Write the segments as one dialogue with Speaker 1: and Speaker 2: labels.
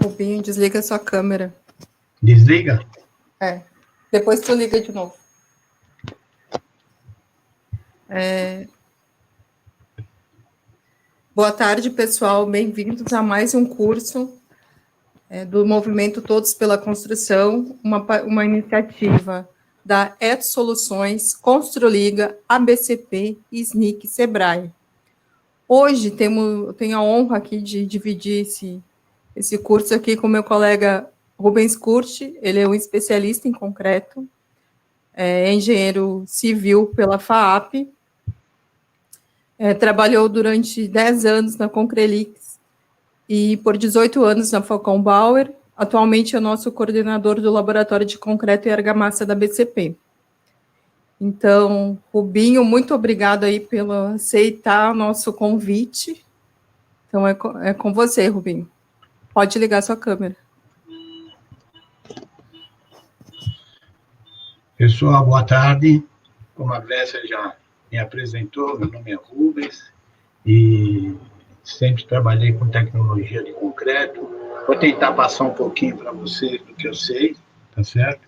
Speaker 1: Rubinho, desliga sua câmera.
Speaker 2: Desliga?
Speaker 1: É. Depois tu liga de novo. Boa tarde, pessoal. Bem-vindos a mais um curso do Movimento Todos pela Construção, uma iniciativa da Et Soluções, Construliga, ABCP, SNIC e Sebrae. Hoje tenho a honra aqui de dividir esse curso aqui com meu colega Rubens Curti. Ele é um especialista em concreto, é engenheiro civil pela FAAP, trabalhou durante 10 anos na Concrelix e por 18 anos na Falcão Bauer. Atualmente é o nosso coordenador do Laboratório de Concreto e Argamassa da BCP. Então, Rubinho, muito obrigado aí pelo aceitar o nosso convite. Então, é com você, Rubinho. Pode ligar sua câmera.
Speaker 2: Pessoal, boa tarde. Como a Grécia já me apresentou, meu nome é Rubens e sempre trabalhei com tecnologia de concreto. Vou tentar passar um pouquinho para vocês do que eu sei, tá certo?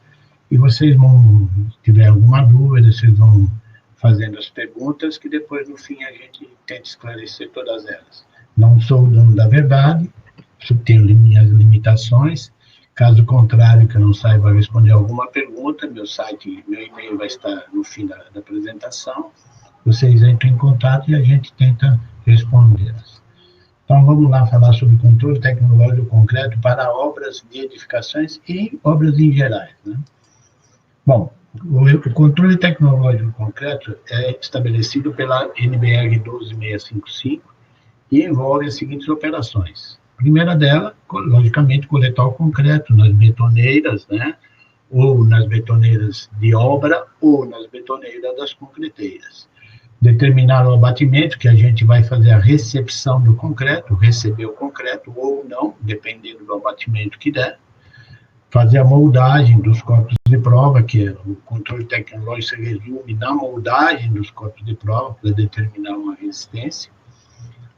Speaker 2: E vocês vão, se tiver alguma dúvida, vocês vão fazendo as perguntas, que depois, no fim, a gente tenta esclarecer todas elas. Não sou o dono da verdade, tenho minhas limitações. Caso contrário, que eu não saiba responder alguma pergunta, meu e-mail vai estar no fim da apresentação. Vocês entram em contato e a gente tenta respondê-las. Então, vamos lá falar sobre controle tecnológico do concreto para obras de edificações e obras em gerais, né? Bom, o controle tecnológico do concreto é estabelecido pela NBR 12655 e envolve as seguintes operações. A primeira dela, logicamente, coletar o concreto nas betoneiras, né? Ou nas betoneiras de obra, ou nas betoneiras das concreteiras. Determinar o abatimento, que a gente vai fazer a recepção do concreto, receber o concreto ou não, dependendo do abatimento que der. Fazer a moldagem dos corpos de prova, que o controle tecnológico se resume na moldagem dos corpos de prova, para determinar uma resistência.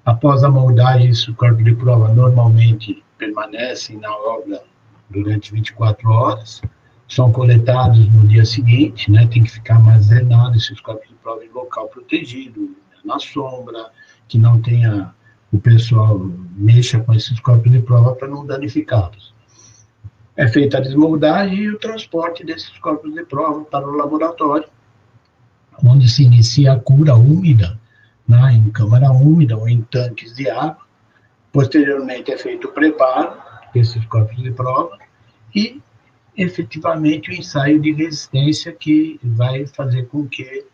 Speaker 2: Após a moldagem, esses corpos de prova normalmente permanecem na obra durante 24 horas, são coletados no dia seguinte, né, tem que ficar armazenado esses corpos de prova em local protegido, na sombra, que não tenha, o pessoal mexa com esses corpos de prova para não danificá-los. É feita a desmoldagem e o transporte desses corpos de prova para o laboratório, onde se inicia a cura úmida, né, em câmara úmida ou em tanques de água. Posteriormente é feito o preparo desses corpos de prova e, efetivamente, o ensaio de resistência, que vai fazer com que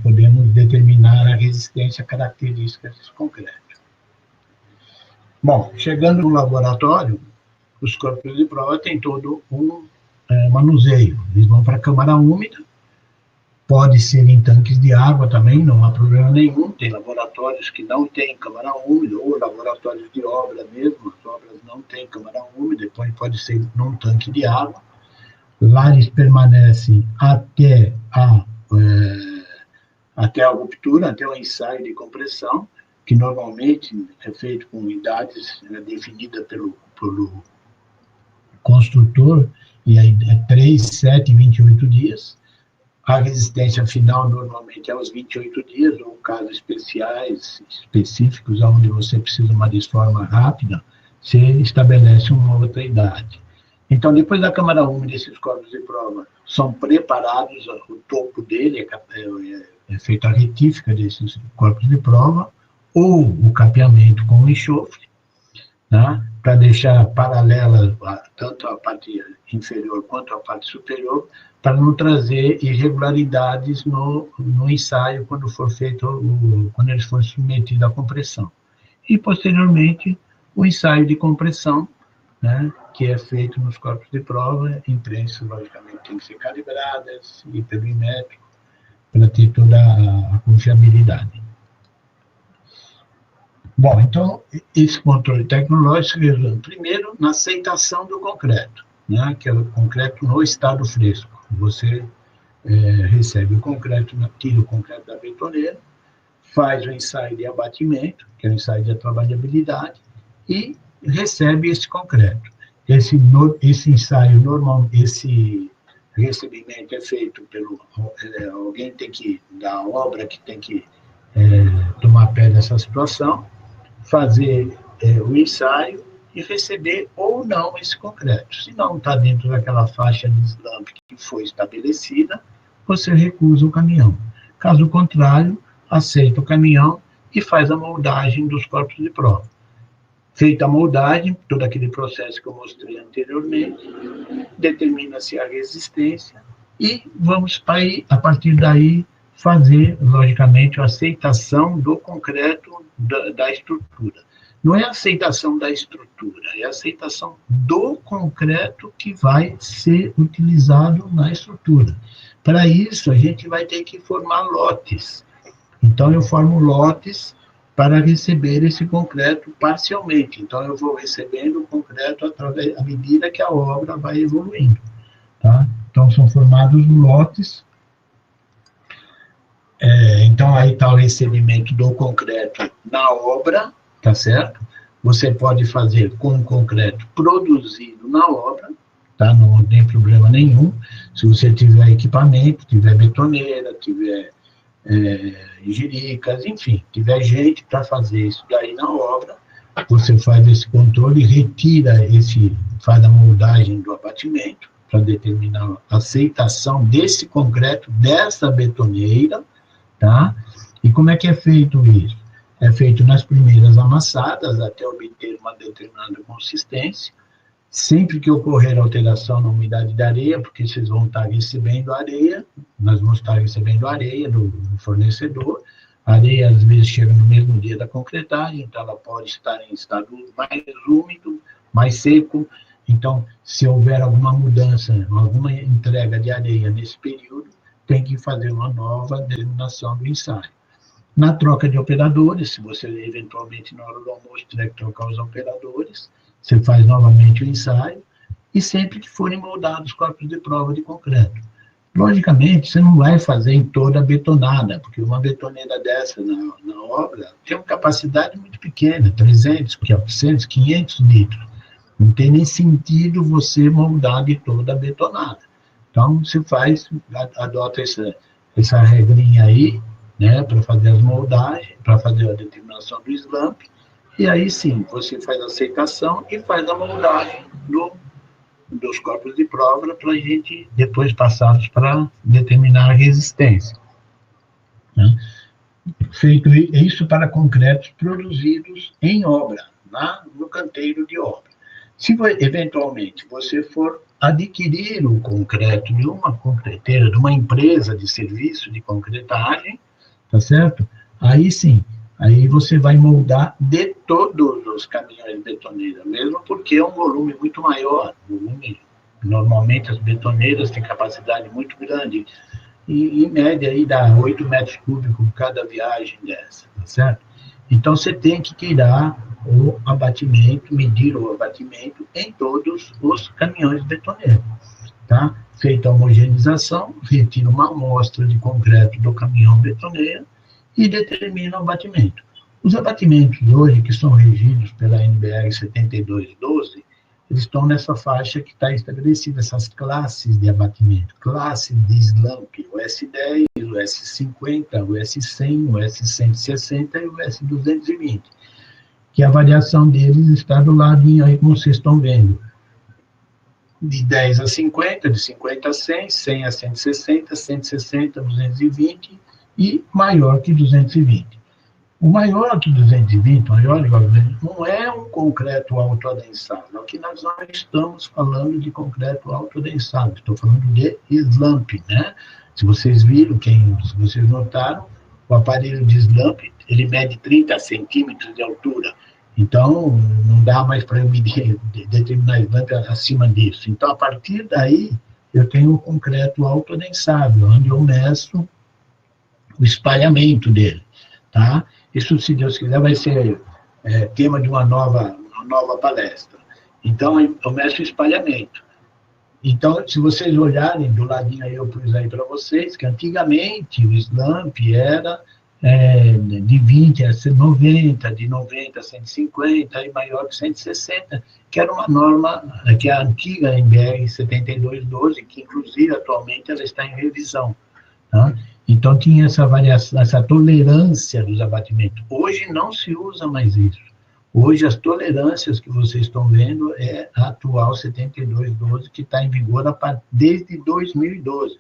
Speaker 2: podemos determinar a resistência característica desse concreto. Bom, chegando no laboratório, os corpos de prova têm todo um manuseio. Eles vão para a câmara úmida, pode ser em tanques de água também, não há problema nenhum. Tem laboratórios que não têm câmara úmida, ou laboratórios de obra mesmo, as obras não têm câmara úmida, depois pode ser num tanque de água. Lá eles permanecem até a ruptura, até o ensaio de compressão, que normalmente é feito com idades definidas pelo construtor, e aí é 3, 7 e 28 dias. A resistência final normalmente é aos 28 dias, ou casos específicos, onde você precisa de uma desforma rápida, você estabelece uma outra idade. Então, depois da câmara úmida, esses corpos de prova são preparados, o topo dele é feita a retífica desses corpos de prova, ou o capeamento com enxofre, né, para deixar paralela tanto a parte inferior quanto a parte superior, para não trazer irregularidades no ensaio quando eles forem submetidos à compressão. E, posteriormente, o ensaio de compressão, né, que é feito nos corpos de prova, imprensas, logicamente, tem que ser calibradas, hipermétrico, para ter toda a confiabilidade. Bom, então, esse controle tecnológico se resume, primeiro, na aceitação do concreto, né, que é o concreto no estado fresco. Você recebe o concreto, tira o concreto da betoneira, faz o ensaio de abatimento, que é o ensaio de trabalhabilidade, e recebe esse concreto. Esse ensaio normal, esse recebimento é feito pelo alguém tem que da obra que tem que tomar pé dessa situação, fazer o ensaio e receber ou não esse concreto. Se não está dentro daquela faixa de slump que foi estabelecida, você recusa o caminhão. Caso contrário, aceita o caminhão e faz a moldagem dos corpos de prova. Feita a moldagem, todo aquele processo que eu mostrei anteriormente, determina-se a resistência e vamos, a partir daí, fazer, logicamente, a aceitação do concreto da estrutura. Não é a aceitação da estrutura, é a aceitação do concreto que vai ser utilizado na estrutura. Para isso, a gente vai ter que formar lotes. Então, eu formo lotes para receber esse concreto parcialmente. Então, eu vou recebendo o concreto à medida que a obra vai evoluindo. Tá? Então, são formados lotes. Então, aí está o recebimento do concreto na obra, tá certo? Você pode fazer com o concreto produzido na obra, tá? Não tem problema nenhum. Se você tiver equipamento, tiver betoneira, tiver jiricas, enfim, tiver gente para fazer isso daí na obra, você faz esse controle, faz a moldagem do abatimento, para determinar a aceitação desse concreto, dessa betoneira, tá? E como é que é feito isso? É feito nas primeiras amassadas, até obter uma determinada consistência. Sempre que ocorrer alteração na umidade da areia, porque vocês vão estar recebendo areia, nós vamos estar recebendo areia do fornecedor, a areia às vezes chega no mesmo dia da concretagem, então ela pode estar em estado mais úmido, mais seco, então se houver alguma mudança, alguma entrega de areia nesse período, tem que fazer uma nova determinação do ensaio. Na troca de operadores, se você eventualmente na hora do almoço tiver que trocar os operadores, você faz novamente o ensaio, e sempre que forem moldados corpos de prova de concreto. Logicamente, você não vai fazer em toda a betonada, porque uma betoneira dessa na obra tem uma capacidade muito pequena, 300, 400, 500 litros. Não tem nem sentido você moldar de toda a betonada. Então, você adota essa regrinha aí, né, para fazer as moldagens, para fazer a determinação do slump, e aí sim, você faz a aceitação e faz a moldagem dos corpos de prova para a gente depois passá-los para determinar a resistência. Né? Feito isso para concretos produzidos em obra, no canteiro de obra. Se eventualmente você for adquirir o concreto de uma concreteira, de uma empresa de serviço de concretagem, tá certo? Aí sim, aí você vai moldar de todos os caminhões de betoneira, mesmo porque é um volume muito maior. Normalmente as betoneiras têm capacidade muito grande, e em média aí dá 8 metros cúbicos cada viagem dessa, tá certo? Então você tem que tirar o abatimento, medir o abatimento em todos os caminhões de betoneira, tá? Feita a homogeneização, retira uma amostra de concreto do caminhão betoneira e determina o abatimento. Os abatimentos hoje, que são regidos pela NBR 7212, eles estão nessa faixa que está estabelecida, essas classes de abatimento, classe de slump, o S10, o S50, o S100, o S160 e o S220, que a variação deles está do ladinho aí, como vocês estão vendo, de 10 a 50, de 50 a 100, 100 a 160, 160 a 220 e maior que 220. O maior que 220, não é um concreto autoadensado. Aqui nós não estamos falando de concreto autoadensado, estou falando de slump, né? Se vocês viram, se vocês notaram, o aparelho de slump, ele mede 30 centímetros de altura. Então, não dá mais para eu medir, determinar slump acima disso. Então, a partir daí, eu tenho o concreto autoadensável, onde eu meço o espalhamento dele, tá? Isso, se Deus quiser, vai ser tema de uma nova palestra. Então, eu meço o espalhamento. Então, se vocês olharem do ladinho aí, eu pus aí para vocês, que antigamente o slump era de 20 a 90, de 90 a 150 e maior que 160, que era uma norma, que é a antiga NBR 7212, que inclusive atualmente ela está em revisão. Tá? Então tinha essa variação, essa tolerância dos abatimentos. Hoje não se usa mais isso. Hoje as tolerâncias que vocês estão vendo é a atual 7212, que está em vigor desde 2012.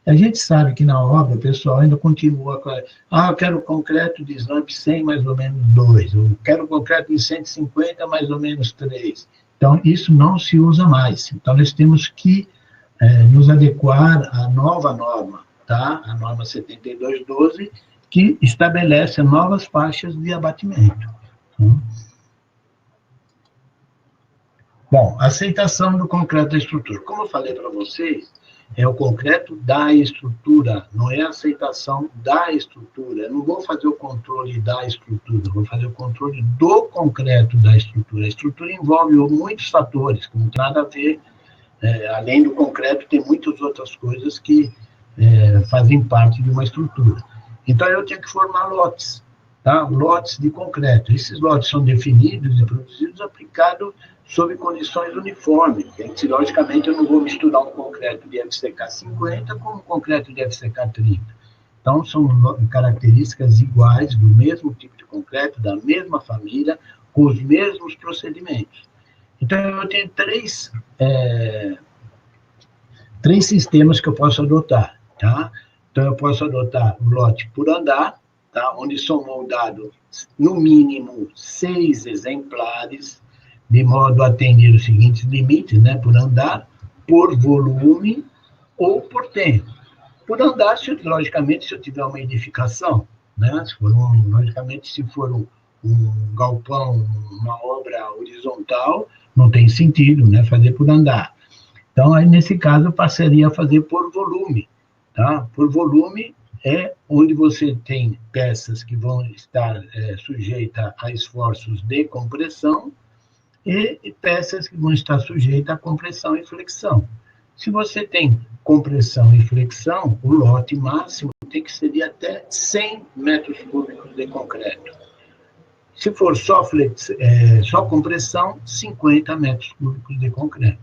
Speaker 2: A gente sabe que na obra o pessoal ainda continua com eu quero concreto de slump 100 mais ou menos 2, eu quero concreto de 150 mais ou menos 3. Então, isso não se usa mais. Então, nós temos que nos adequar à nova norma, tá? A norma 7212, que estabelece novas faixas de abatimento. Bom, aceitação do concreto da estrutura. Como eu falei para vocês, é o concreto da estrutura, não é a aceitação da estrutura. Eu não vou fazer o controle da estrutura, vou fazer o controle do concreto da estrutura. A estrutura envolve muitos fatores, que não tem nada a ver, além do concreto, tem muitas outras coisas que fazem parte de uma estrutura. Então, eu tenho que formar lotes, tá? Lotes de concreto. Esses lotes são definidos e produzidos, aplicados sob condições uniformes. Logicamente, eu não vou misturar um concreto de FCK 50 com um concreto de FCK 30. Então, são características iguais do mesmo tipo de concreto, da mesma família, com os mesmos procedimentos. Então, eu tenho três sistemas que eu posso adotar, tá? Então, eu posso adotar o lote por andar, tá? Onde são moldados, no mínimo, 6 exemplares, de modo a atender os seguintes limites, né? Por andar, por volume ou por tempo. Por andar, logicamente, se eu tiver uma edificação, né? Logicamente, se for um galpão, uma obra horizontal, não tem sentido, né? Fazer por andar. Então, aí, nesse caso, eu passaria a fazer por volume, tá? Por volume é onde você tem peças que vão estar sujeitas a esforços de compressão e peças que vão estar sujeitas a compressão e flexão. Se você tem compressão e flexão, o lote máximo tem que ser de até 100 metros cúbicos de concreto. Se for só compressão, 50 metros cúbicos de concreto.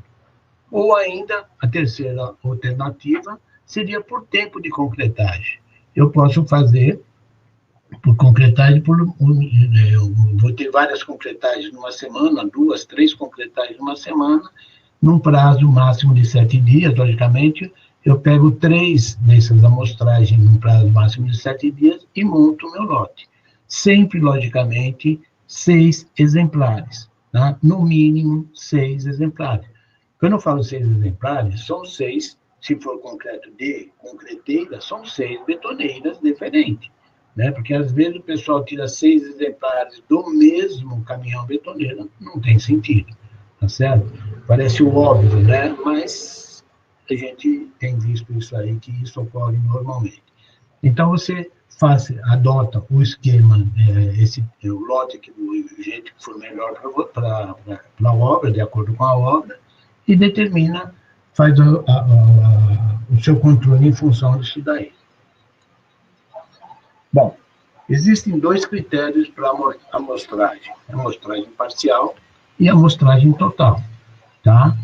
Speaker 2: Ou ainda, a terceira alternativa seria por tempo de concretagem. Eu posso fazer por concretagem, vou ter várias concretagens numa semana, 2, 3 concretagens numa semana, num prazo máximo de 7 dias, logicamente, eu pego 3 dessas amostragens num prazo máximo de 7 dias e monto o meu lote. Sempre, logicamente, 6 exemplares, tá? No mínimo 6 exemplares. Quando eu falo 6 exemplares, são 6, se for concreto de concreteira, são 6 betoneiras diferentes. Né? Porque às vezes o pessoal tira 6 exemplares do mesmo caminhão betoneiro, não tem sentido, tá certo? Parece o óbvio, né? Mas a gente tem visto isso aí, que isso ocorre normalmente. Então, você adota o esquema, o lote, o jeito que for melhor para a obra, de acordo com a obra, e determina, faz o seu controle em função disso daí. Bom, existem 2 critérios para a amostragem. A amostragem parcial e a amostragem total, tá?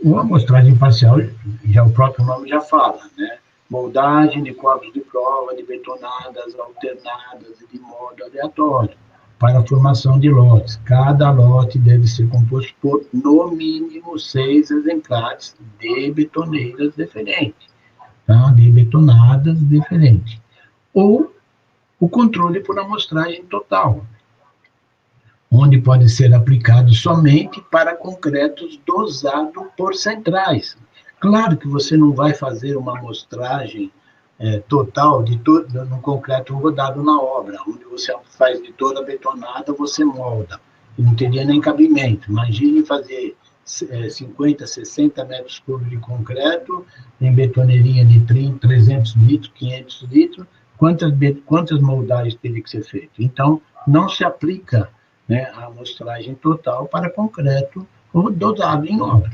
Speaker 2: A amostragem parcial, o próprio nome já fala, né? Moldagem de corpos de prova de betonadas alternadas de modo aleatório para a formação de lotes. Cada lote deve ser composto por, no mínimo, 6 exemplares de betoneiras diferentes, tá? De betonadas diferentes. Ou o controle por amostragem total, onde pode ser aplicado somente para concretos dosados por centrais. Claro que você não vai fazer uma amostragem total de todo no concreto rodado na obra, onde você faz de toda a betonada, você molda. E não teria nem cabimento. Imagine fazer 50, 60 metros cúbicos de concreto, em betoneirinha de 300 litros, 500 litros, quantas moldagens teria que ser feito? Então, não se aplica, né, a amostragem total para concreto dosado em obra.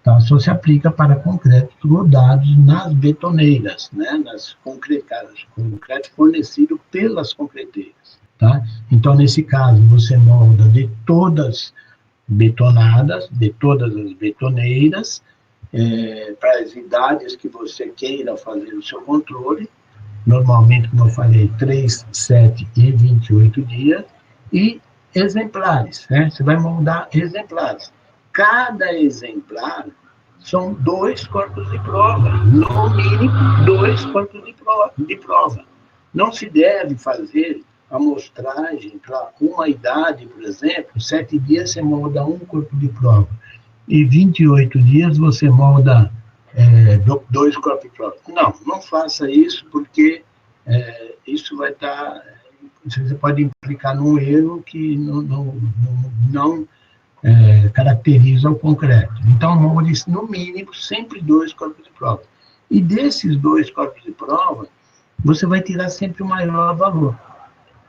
Speaker 2: Tá? Só se aplica para concretos rodados nas betoneiras, né? Nas concretas, concreto fornecido pelas concreteiras. Tá? Então, nesse caso, você molda de todas betonadas, de todas as betoneiras, para as idades que você queira fazer o seu controle, normalmente, como eu falei, 3, 7 e 28 dias, e exemplares, né? Você vai moldar exemplares. Cada exemplar são 2 corpos de prova, no mínimo 2 corpos de prova. Não se deve fazer amostragem para uma idade, por exemplo, 7 dias você molda um corpo de prova, e 28 dias você molda 2 corpos de prova. Não faça isso, porque isso vai estar... Você pode implicar num erro que não caracteriza o concreto. Então, molde, no mínimo, sempre 2 corpos de prova. E desses 2 corpos de prova, você vai tirar sempre o maior valor.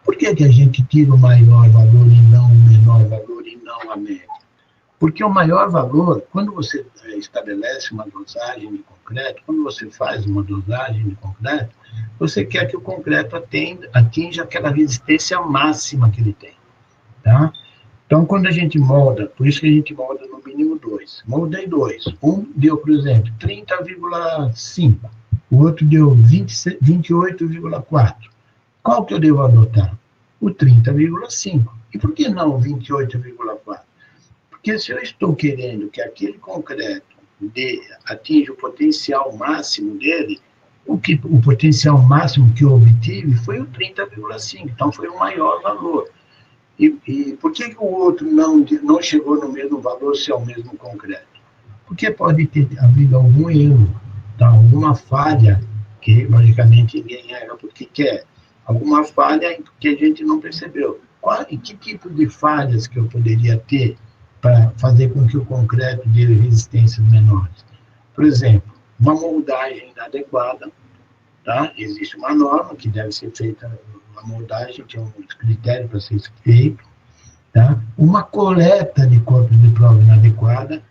Speaker 2: Por que a gente tira o maior valor e não o menor valor e não a média? Porque o maior valor, quando você estabelece uma dosagem de concreto, quando você faz uma dosagem de concreto, você quer que o concreto atinja aquela resistência máxima que ele tem. Tá? Então, quando a gente molda, por isso que a gente molda no mínimo 2. Moldei 2. Um deu, por exemplo, 30,5. O outro deu 28,4. Qual que eu devo adotar? O 30,5. E por que não o 28,4? Porque se eu estou querendo que aquele concreto atinja o potencial máximo dele, o potencial máximo que eu obtive foi o 30,5. Então, foi o maior valor. E por que o outro não chegou no mesmo valor se é o mesmo concreto? Porque pode ter havido algum erro, tá? Alguma falha, que logicamente ninguém erra porque quer, alguma falha que a gente não percebeu. E que tipo de falhas que eu poderia ter para fazer com que o concreto dê resistências menores? Por exemplo, uma moldagem inadequada, tá? Existe uma norma que deve ser feita, a moldagem tem um critério para ser feito, tá? Uma coleta de corpos de prova inadequada,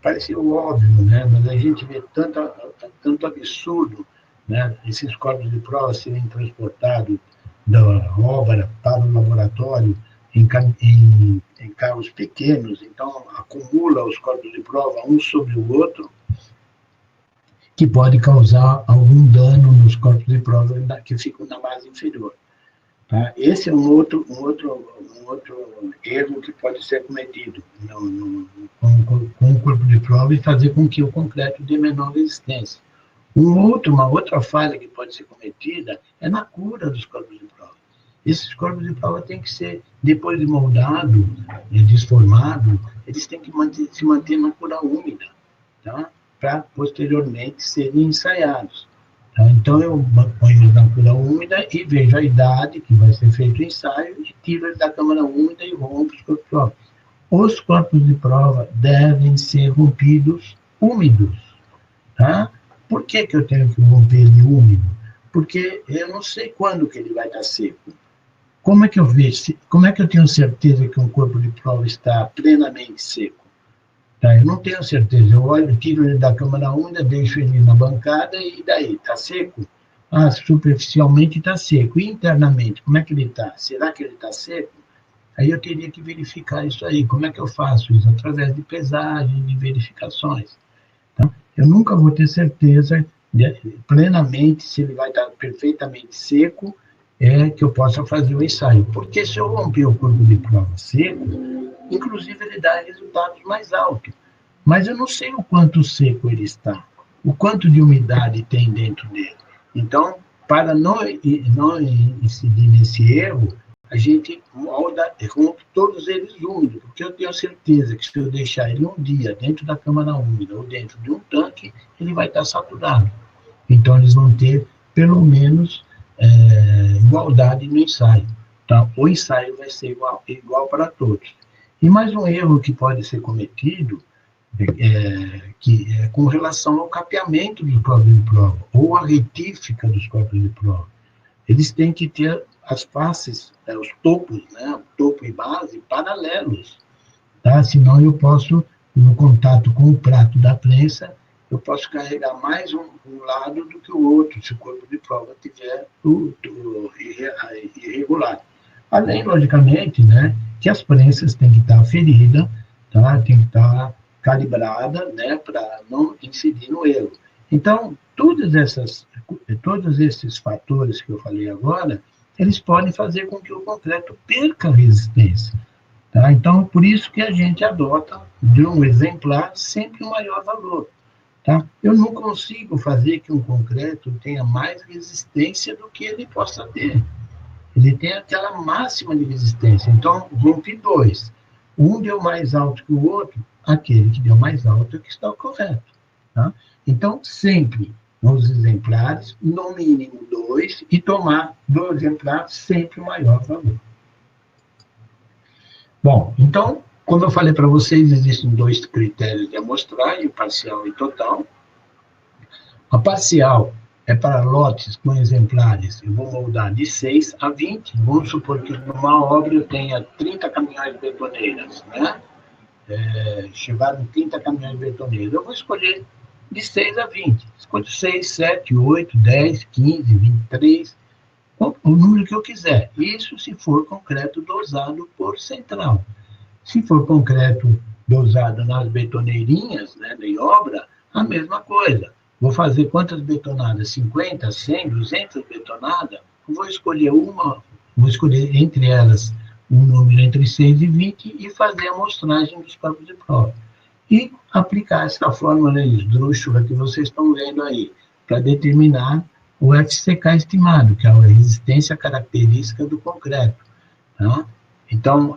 Speaker 2: parece óbvio, né? Mas a gente vê tanto absurdo, né? Esses corpos de prova serem transportados da obra para o laboratório em carros pequenos, então acumula os corpos de prova um sobre o outro, que pode causar algum dano nos corpos de prova que ficam na base inferior. Tá? Esse é um outro erro que pode ser cometido com o corpo de prova e fazer com que o concreto dê menor resistência. Uma outra falha que pode ser cometida é na cura dos corpos de prova. Esses corpos de prova têm que ser, depois de moldado e desformado, eles têm que se manter na cura úmida, tá? Para posteriormente serem ensaiados. Tá? Então, eu ponho eles na cura úmida e vejo a idade que vai ser feito o ensaio, e tiro eles da câmara úmida e rompo os corpos de prova. Os corpos de prova devem ser rompidos úmidos. Tá? Por que eu tenho que romper ele úmido? Porque eu não sei quando que ele vai estar seco. Como é que eu vejo? Como é que eu tenho certeza que um corpo de prova está plenamente seco? Tá, eu não tenho certeza. Eu olho, tiro ele da câmara úmida, deixo ele na bancada e daí? Está seco? Superficialmente está seco. E internamente, como é que ele está? Será que ele está seco? Aí eu teria que verificar isso aí. Como é que eu faço isso? Através de pesagem, de verificações. Então, eu nunca vou ter certeza plenamente se ele vai estar perfeitamente seco, que eu possa fazer o ensaio. Porque se eu romper o corpo de prova seco, inclusive ele dá resultados mais altos. Mas eu não sei o quanto seco ele está, o quanto de umidade tem dentro dele. Então, para não incidir nesse erro, a gente rompe todos eles úmidos, porque eu tenho certeza que se eu deixar ele um dia dentro da câmara úmida ou dentro de um tanque, ele vai estar saturado. Então, eles vão ter, pelo menos, igualdade no ensaio. Então, o ensaio vai ser igual para todos. E mais um erro que pode ser cometido, com relação ao capeamento dos corpos de prova, ou a retífica dos corpos de prova. Eles têm que ter as faces, os topos, né, topo e base, paralelos, tá? Senão eu posso no contato com o prato da prensa, eu posso carregar mais um lado do que o outro, se o corpo de prova estiver irregular. Além, logicamente, né, que as prensas têm que estar feridas, tá? Tem que estar calibrada, né, para não incidir no erro. Então, todos esses fatores que eu falei agora, eles podem fazer com que o concreto perca resistência. Tá? Então, por isso que a gente adota de um exemplar sempre o maior valor. Tá? Eu não consigo fazer que um concreto tenha mais resistência do que ele possa ter. Ele tem aquela máxima de resistência. Então, rompi dois. Um deu mais alto que o outro, aquele que deu mais alto é que está correto. Tá? Então, sempre, nos exemplares, no mínimo 2, e tomar do exemplar sempre o maior valor. Bom, então, como eu falei para vocês, existem 2 critérios de amostragem, o parcial e total. A parcial é para lotes com exemplares, eu vou moldar de 6 a 20. Vamos supor que numa obra eu tenha 30 caminhões de betoneiras, né? Chegaram 30 caminhões de betoneiras. Eu vou escolher de 6 a 20. Escolho 6, 7, 8, 10, 15, 23, o número que eu quiser. Isso se for concreto dosado por central. Se for concreto dosado nas betoneirinhas, né, de obra, a mesma coisa. Vou fazer quantas betonadas? 50, 100, 200 betonadas? Vou escolher entre elas um número entre 6 e 20 e fazer a amostragem dos campos de prova. E aplicar essa fórmula esdrúxula que vocês estão vendo aí, para determinar o FCK estimado, que é a resistência característica do concreto. Tá? Então,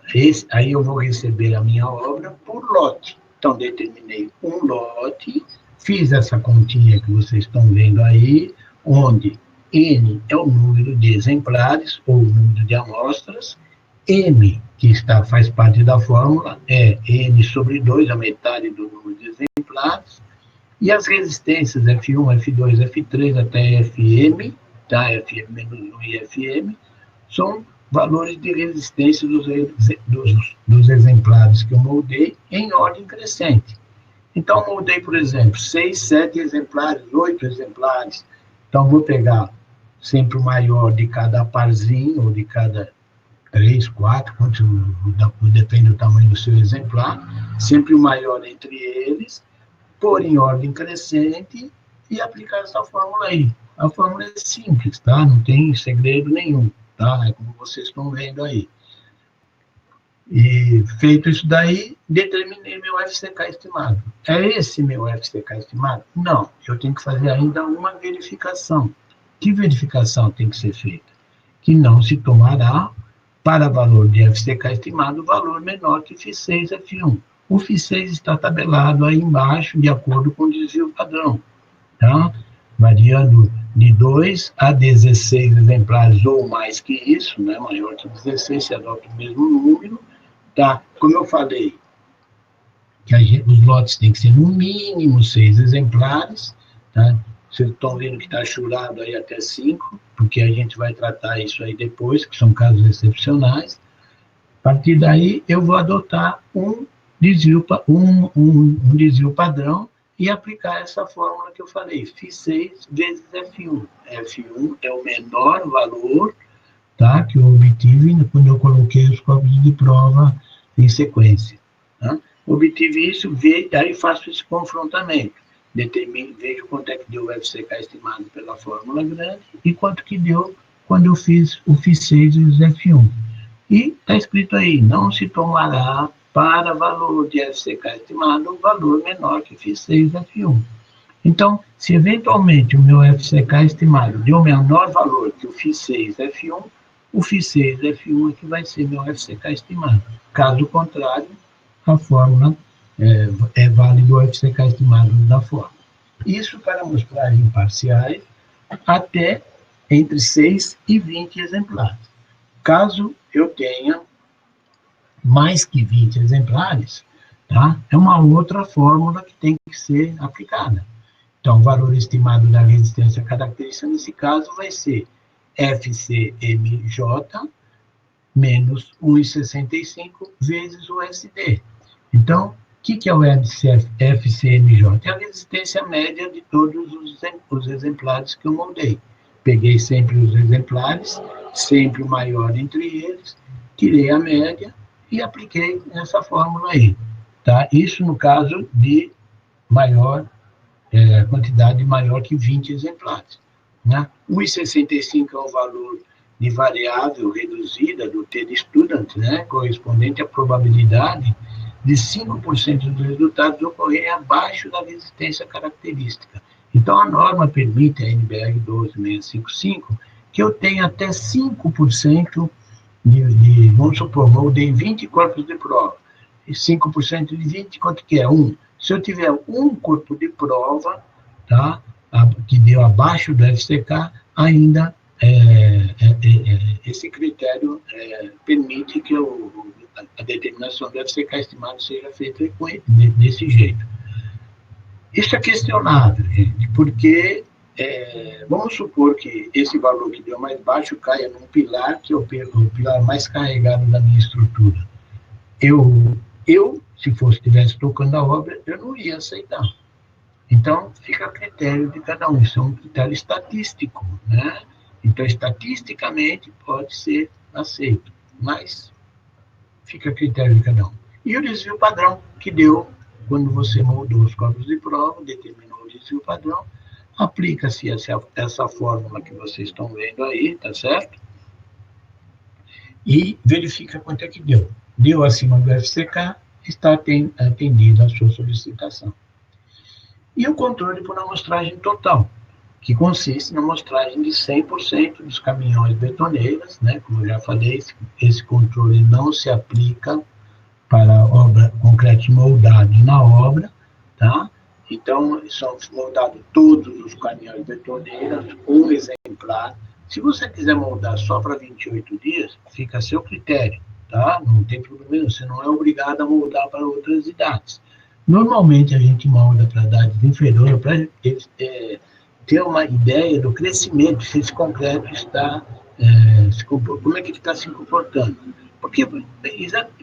Speaker 2: aí eu vou receber a minha obra por lote. Então, determinei um lote, fiz essa continha que vocês estão vendo aí, onde N é o número de exemplares, ou o número de amostras, M, que faz parte da fórmula, é N sobre 2, a metade do número de exemplares, e as resistências F1, F2, F3 até FM, tá? FM menos 1 e FM, são valores de resistência dos exemplares que eu moldei em ordem crescente. Então, moldei, por exemplo, 6, 7 exemplares, 8 exemplares. Então, vou pegar sempre o maior de cada parzinho, ou de cada 3, 4, depende do tamanho do seu exemplar, sempre o maior entre eles, pôr em ordem crescente e aplicar essa fórmula aí. A fórmula é simples, tá? Não tem segredo nenhum, tá? É como vocês estão vendo aí. E feito isso daí, determinei meu FCK estimado. É esse meu FCK estimado? Não, eu tenho que fazer ainda uma verificação. Que verificação tem que ser feita? Que não se tomará para valor de FCK estimado valor menor que Φ6 F1. O Φ6 está tabelado aí embaixo de acordo com o desvio padrão, tá? Variando de 2 a 16 exemplares ou mais que isso, né? Maior que 16, se adota o mesmo número, tá? Como eu falei, que os lotes têm que ser no mínimo 6 exemplares, tá? Vocês estão vendo que está churado aí até 5, porque a gente vai tratar isso aí depois, que são casos excepcionais. A partir daí, eu vou adotar um desvio padrão e aplicar essa fórmula que eu falei, Φ6 vezes F1. F1 é o menor valor, tá, que eu obtive quando eu coloquei os copos de prova em sequência. Tá? Obtive isso, aí faço esse confrontamento. Vejo quanto é que deu o FCK estimado pela fórmula grande e quanto que deu quando eu fiz o Φ6 vezes F1. E está escrito aí, não se tomará para valor de FCK estimado um valor menor que Φ6 F1. Então, se eventualmente o meu FCK estimado deu o menor valor que o Φ6 F1, o Φ6 F1 é que vai ser meu FCK estimado. Caso contrário, a fórmula é válido o FCK estimado da fórmula. Isso para amostragem parciais até entre 6 e 20 exemplares. Caso eu tenha mais que 20 exemplares, tá? É uma outra fórmula que tem que ser aplicada. Então, o valor estimado da resistência característica nesse caso vai ser FCMJ menos 1,65 vezes o SD. Então, que é o FCMJ? É a resistência média de todos os exemplares que eu moldei. Peguei sempre os exemplares, sempre o maior entre eles, tirei a média e apliquei essa fórmula aí. Tá? Isso no caso de maior, quantidade maior que 20 exemplares. Né? 1,65 é o valor de variável reduzida do T-student, né? Correspondente à probabilidade de 5% dos resultados ocorrerem abaixo da resistência característica. Então, a norma permite, a NBR 12655, que eu tenha até 5% vamos supor, moldei 20 corpos de prova, e 5% de 20, quanto que é? 1. Se eu tiver um corpo de prova, tá, que deu abaixo do FCK, ainda esse critério permite que a determinação do FCK estimado seja feita desse jeito. Isso é questionável, gente, porque vamos supor que esse valor que deu mais baixo caia num pilar, que é o pilar mais carregado da minha estrutura. Se estivesse tocando a obra, eu não ia aceitar. Então, fica a critério de cada um. Isso é um critério estatístico, né? Então, estatisticamente, pode ser aceito, mas fica a critério de cada um. E o desvio padrão que deu quando você moldou os corpos de prova, determinou o desvio padrão, aplica-se essa fórmula que vocês estão vendo aí, tá certo? E verifica quanto é que deu. Deu acima do FCK, está atendida a sua solicitação. E o controle por amostragem total, que consiste na amostragem de 100% dos caminhões betoneiras, né? Como eu já falei, esse controle não se aplica para a obra concreto moldado na obra, tá? Então, são moldados todos os caminhões betoneiras, um exemplar. Se você quiser moldar só para 28 dias, fica a seu critério, tá? Não tem problema, você não é obrigado a moldar para outras idades. Normalmente, a gente molda para idades inferiores, para ter uma ideia do crescimento, se esse concreto está, como é que ele está se comportando. Porque,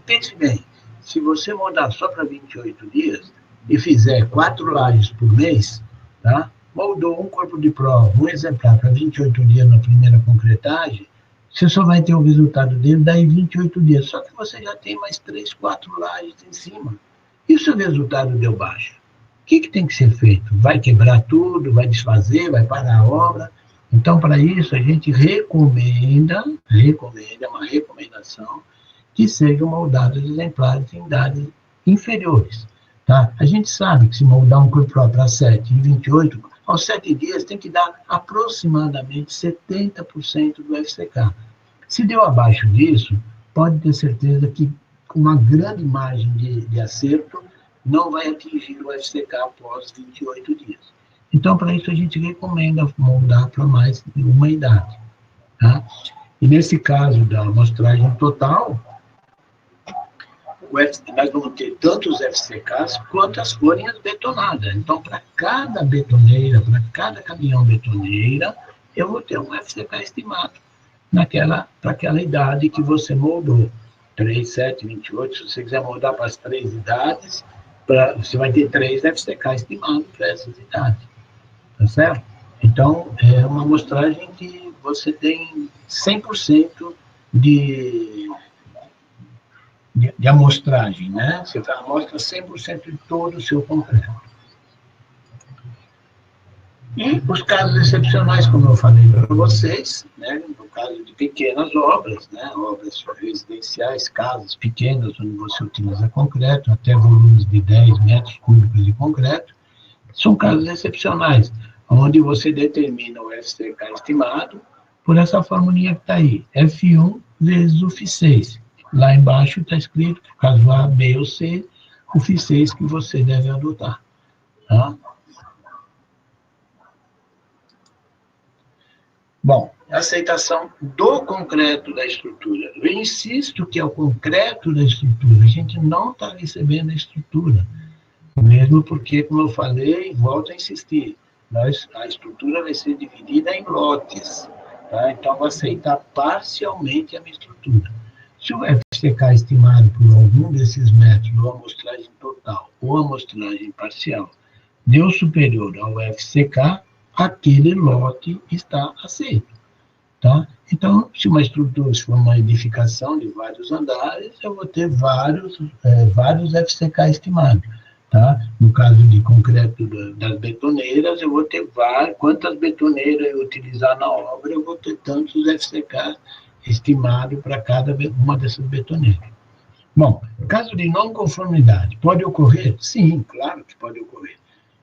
Speaker 2: pense bem, se você moldar só para 28 dias e fizer 4 lajes por mês, tá? Moldou um corpo de prova, um exemplar para 28 dias na primeira concretagem, você só vai ter o resultado dele daí 28 dias. Só que você já tem mais 3, 4 lajes em cima. E se o resultado deu baixo? O que tem que ser feito? Vai quebrar tudo, vai desfazer, vai parar a obra? Então, para isso, a gente recomenda uma recomendação, que sejam moldados exemplares em idades inferiores. Tá? A gente sabe que se moldar um corpo para 7 e 28, aos 7 dias tem que dar aproximadamente 70% do FCK. Se deu abaixo disso, pode ter certeza que com uma grande margem de acerto, não vai atingir o FCK após 28 dias. Então, para isso, a gente recomenda moldar para mais de uma idade. Tá? E nesse caso da amostragem total, nós vamos ter tanto os FCKs quanto as folhas betonadas. Então, para cada betoneira, para cada caminhão betoneira, eu vou ter um FCK estimado para aquela idade que você moldou. 3, 7, 28, se você quiser moldar para as 3 idades, você vai ter 3 FCK estimados para essas idades. Tá certo? Então, é uma amostragem que você tem 100% de amostragem, né? Você amostra 100% de todo o seu concreto. E os casos excepcionais, como eu falei para vocês, né? No caso de pequenas obras, né? Obras residenciais, casas pequenas, onde você utiliza concreto, até volumes de 10 metros cúbicos de concreto, são casos excepcionais, onde você determina o FCK estimado por essa formulinha que está aí, F1 vezes o Φ6. Lá embaixo está escrito, caso A, B ou C, o Φ6 que você deve adotar. Tá? Bom, aceitação do concreto da estrutura. Eu insisto que é o concreto da estrutura. A gente não está recebendo a estrutura. Mesmo porque, como eu falei, volto a insistir, a estrutura vai ser dividida em lotes. Tá? Então, eu vou aceitar parcialmente a minha estrutura. Se o FCK estimado por algum desses métodos, ou amostragem total ou amostragem parcial, deu superior ao FCK, aquele lote está aceito. Tá? Então, se uma estrutura, se for uma edificação de vários andares, eu vou ter vários FCK estimados. Tá? No caso de concreto das betoneiras, eu vou ter quantas betoneiras eu utilizar na obra, eu vou ter tantos FCK estimados para cada uma dessas betoneiras. Bom, caso de não conformidade, pode ocorrer? Sim, claro que pode ocorrer.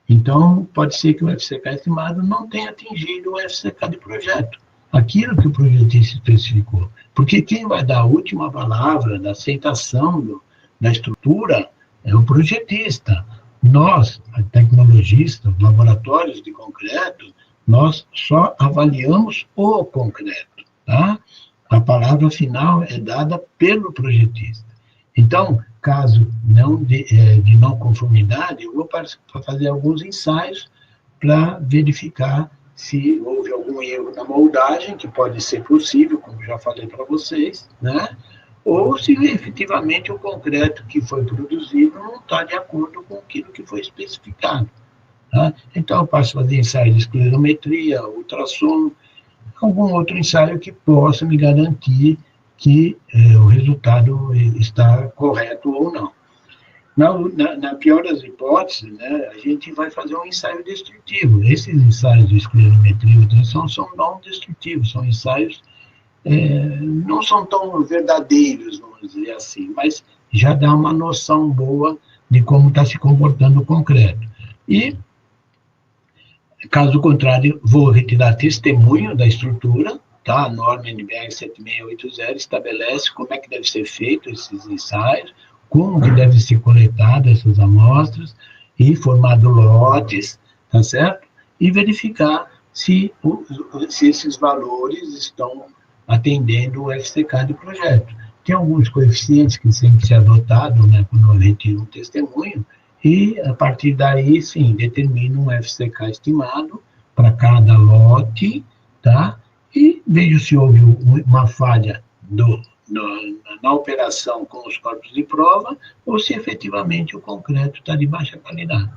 Speaker 2: Então, pode ser que o FCK estimado não tenha atingido o FCK de projeto, aquilo que o projetista especificou. Porque quem vai dar a última palavra da aceitação da estrutura é o projetista. Nós, tecnologistas, laboratórios de concreto, nós só avaliamos o concreto. Tá? A palavra final é dada pelo projetista. Então, caso de não conformidade, eu vou fazer alguns ensaios para verificar se houve algum erro na moldagem, que pode ser possível, como já falei para vocês, né? Ou se efetivamente o concreto que foi produzido não está de acordo com aquilo que foi especificado. Tá? Então, eu posso fazer ensaio de esclerometria, ultrassom, algum outro ensaio que possa me garantir que o resultado está correto ou não. Na pior das hipóteses, né, a gente vai fazer um ensaio destrutivo. Esses ensaios de esclerometria e ultrassom são não destrutivos, são ensaios não são tão verdadeiros, vamos dizer assim, mas já dá uma noção boa de como está se comportando o concreto. E, caso contrário, vou retirar testemunho da estrutura, tá? A norma NBR 7680 estabelece como é que deve ser feito esses ensaios, como que devem ser coletadas essas amostras, e formado lotes, tá certo? E verificar se esses valores estão atendendo o FCK do projeto. Tem alguns coeficientes que têm que ser adotados, né, quando eu retiro um testemunho, e a partir daí, sim, determino um FCK estimado para cada lote, tá? E vejo se houve uma falha na operação com os corpos de prova, ou se efetivamente o concreto está de baixa qualidade.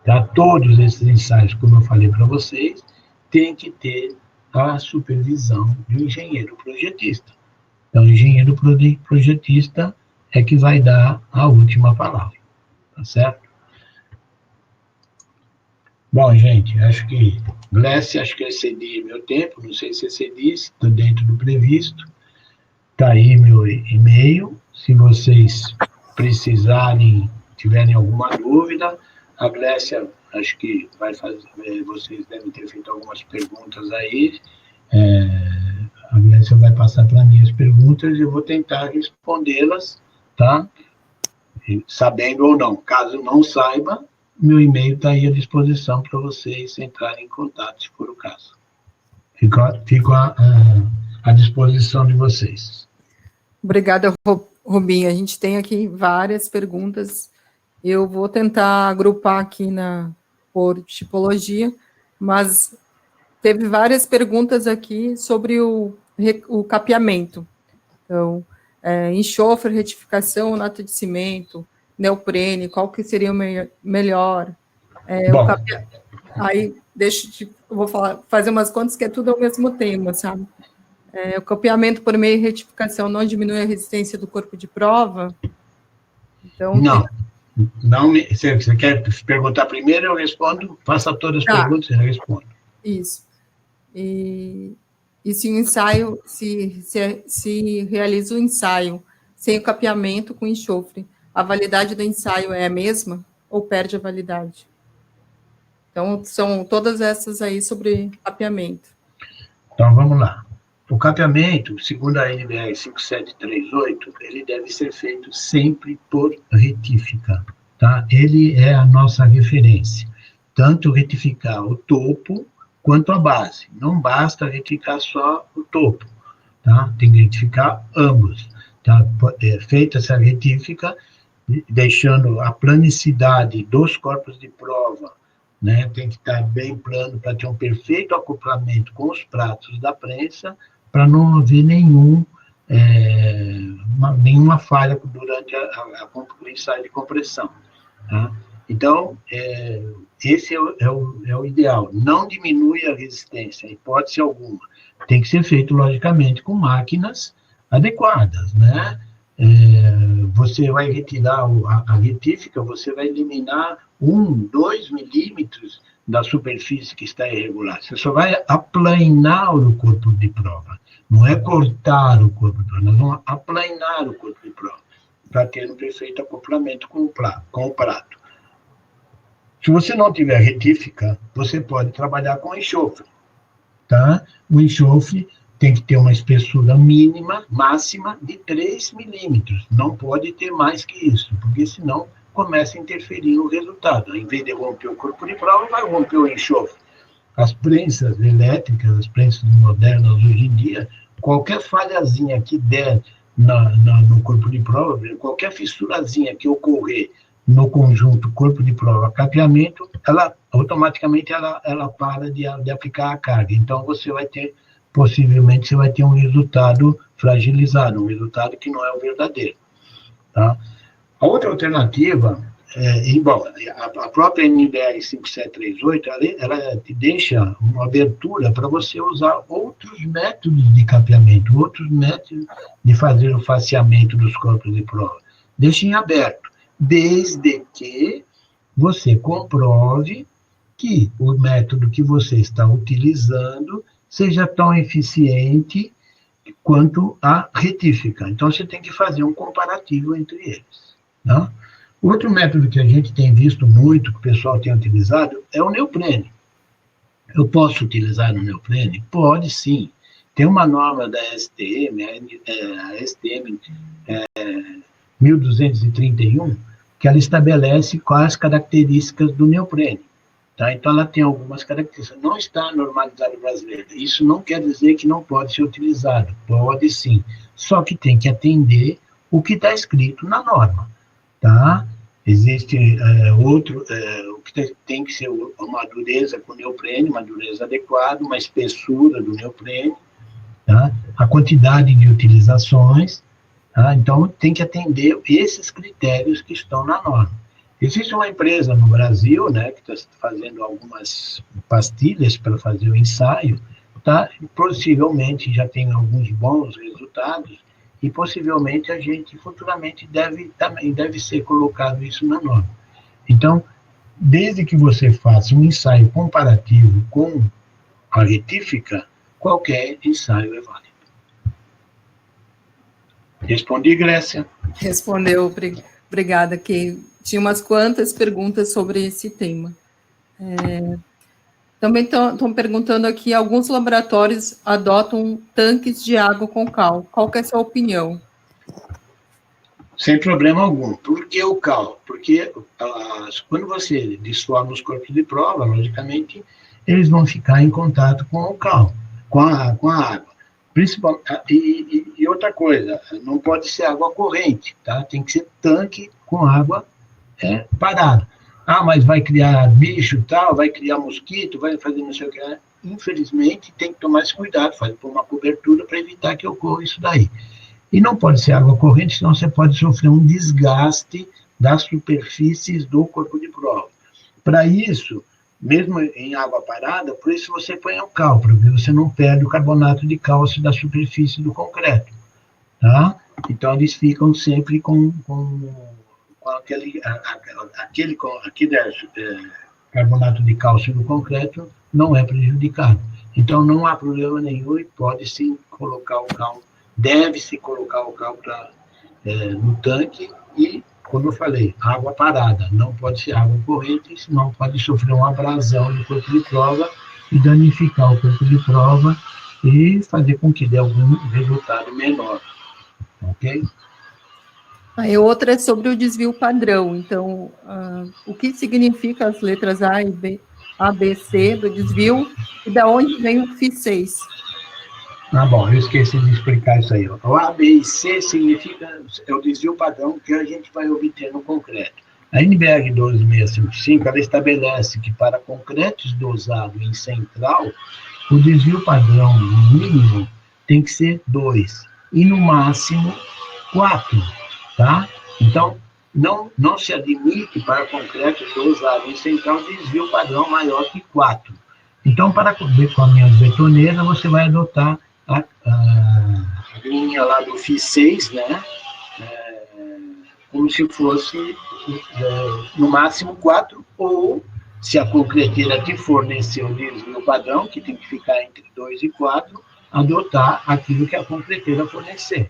Speaker 2: Tá? Todos esses ensaios, como eu falei para vocês, têm que ter a supervisão do engenheiro projetista. Então, o engenheiro projetista é que vai dar a última palavra, tá certo? Bom, gente, acho que eu excedi meu tempo, não sei se excedi, se estou dentro do previsto. Está aí meu e-mail, se vocês precisarem, tiverem alguma dúvida, a Glécia, acho que vai fazer, vocês devem ter feito algumas perguntas aí, a Glécia vai passar para mim as perguntas e eu vou tentar respondê-las, tá? Sabendo ou não. Caso não saiba, meu e-mail está aí à disposição para vocês entrarem em contato, se for o caso. Fico à disposição de vocês.
Speaker 1: Obrigada, Rubinho. A gente tem aqui várias perguntas. Eu vou tentar agrupar aqui por tipologia, mas teve várias perguntas aqui sobre o capeamento. Então, enxofre, retificação, nata de cimento, neoprene, qual que seria o melhor? Aí, eu vou fazer umas contas que é tudo ao mesmo tema, sabe? O capeamento por meio de retificação não diminui a resistência do corpo de prova? Então,
Speaker 2: não. Você quer perguntar primeiro, eu respondo, faça todas as perguntas e eu respondo.
Speaker 1: Isso. E se o ensaio, se realiza o ensaio sem o capeamento com enxofre, a validade do ensaio é a mesma ou perde a validade? Então, são todas essas aí sobre capeamento.
Speaker 2: Então, vamos lá. O capeamento, segundo a NBR 5738, ele deve ser feito sempre por retífica, tá? Ele é a nossa referência. Tanto retificar o topo quanto a base. Não basta retificar só o topo, tá? Tem que retificar ambos, tá? Feita essa retífica, deixando a planicidade dos corpos de prova, né? Tem que estar bem plano para ter um perfeito acoplamento com os pratos da prensa, para não haver nenhum nenhuma falha durante o ensaio de compressão. Tá? Então, esse é o ideal. Não diminui a resistência, hipótese alguma. Tem que ser feito, logicamente, com máquinas adequadas, né? Você vai retirar a retífica, você vai eliminar 1, 2 milímetros da superfície que está irregular. Você só vai aplanar o corpo de prova. Não é cortar o corpo de prova, nós vamos aplanar o corpo de prova, para ter um perfeito acoplamento com o prato. Se você não tiver retífica, você pode trabalhar com enxofre. Tá? O enxofre tem que ter uma espessura mínima, máxima, de 3 milímetros. Não pode ter mais que isso, porque senão começa a interferir no resultado. Em vez de romper o corpo de prova, vai romper o enxofre. As prensas elétricas, as prensas modernas hoje em dia, qualquer falhazinha que der no corpo de prova, qualquer fissurazinha que ocorrer no conjunto corpo de prova, capeamento, ela automaticamente ela para de aplicar a carga. Então, possivelmente, você vai ter um resultado fragilizado, um resultado que não é o verdadeiro. Tá? A outra alternativa, a própria NBR 5738, ela te deixa uma abertura para você usar outros métodos de capeamento, outros métodos de fazer o faceamento dos corpos de prova. Deixa em aberto, desde que você comprove que o método que você está utilizando seja tão eficiente quanto a retífica. Então, você tem que fazer um comparativo entre eles. Tá? Outro método que a gente tem visto muito, que o pessoal tem utilizado, é o neoprene. Eu posso utilizar no neoprene? Pode, sim. Tem uma norma da STM, a STM 1231, que ela estabelece quais as características do neoprene. Tá? Então, ela tem algumas características. Não está normalizado brasileiro. Isso não quer dizer que não pode ser utilizado. Pode, sim. Só que tem que atender o que está escrito na norma. Tá? Existe o que tem que ser uma dureza com neoprene, uma dureza adequada, uma espessura do neoprene, tá? A quantidade de utilizações, tá? Então tem que atender esses critérios que estão na norma. Existe uma empresa no Brasil, né, que está fazendo algumas pastilhas para fazer o ensaio, tá? Possivelmente já tem alguns bons resultados, e possivelmente a gente futuramente deve ser colocado isso na norma. Então, desde que você faça um ensaio comparativo com a retífica, qualquer ensaio é válido. Respondi, Grécia?
Speaker 1: Respondeu, obrigada, que tinha umas quantas perguntas sobre esse tema. Também estão perguntando aqui, alguns laboratórios adotam tanques de água com cal. Qual que é a sua opinião?
Speaker 2: Sem problema algum. Por que o cal? Porque quando você dissolve os corpos de prova, logicamente, eles vão ficar em contato com o cal, com a água. E outra coisa, não pode ser água corrente, tá? Tem que ser tanque com água parada. Ah, mas vai criar bicho, tal, vai criar mosquito, vai fazer não sei o que. Infelizmente, tem que tomar esse cuidado, fazer uma cobertura para evitar que ocorra isso daí. E não pode ser água corrente, senão você pode sofrer um desgaste das superfícies do corpo de prova. Para isso, mesmo em água parada, por isso você põe o cal, porque você não perde o carbonato de cálcio da superfície do concreto. Tá? Então, eles ficam sempre com aquele carbonato de cálcio no concreto, não é prejudicado. Então, não há problema nenhum e pode sim colocar o cal, deve-se colocar o cal no tanque e, como eu falei, água parada, não pode ser água corrente, senão pode sofrer uma abrasão no corpo de prova e danificar o corpo de prova e fazer com que dê algum resultado menor. Ok?
Speaker 1: Aí outra é sobre o desvio padrão. Então, o que significa as letras A e B, A, B, C do desvio e da onde vem o Φ6?
Speaker 2: Bom, eu esqueci de explicar isso aí. O A, B e C significa o desvio padrão que a gente vai obter no concreto. A NBR 12655, ela estabelece que para concretos dosados em central, o desvio padrão mínimo tem que ser 2, e no máximo 4, tá? Então, não se admite para concretos dosado em central desvio padrão maior que 4. Então, para caminhões betoneiras, você vai adotar a linha lá do FI6, né? Como se fosse, no máximo, 4, ou, se a concreteira te fornecer o desvio padrão, que tem que ficar entre 2 e 4, adotar aquilo que a concreteira fornecer.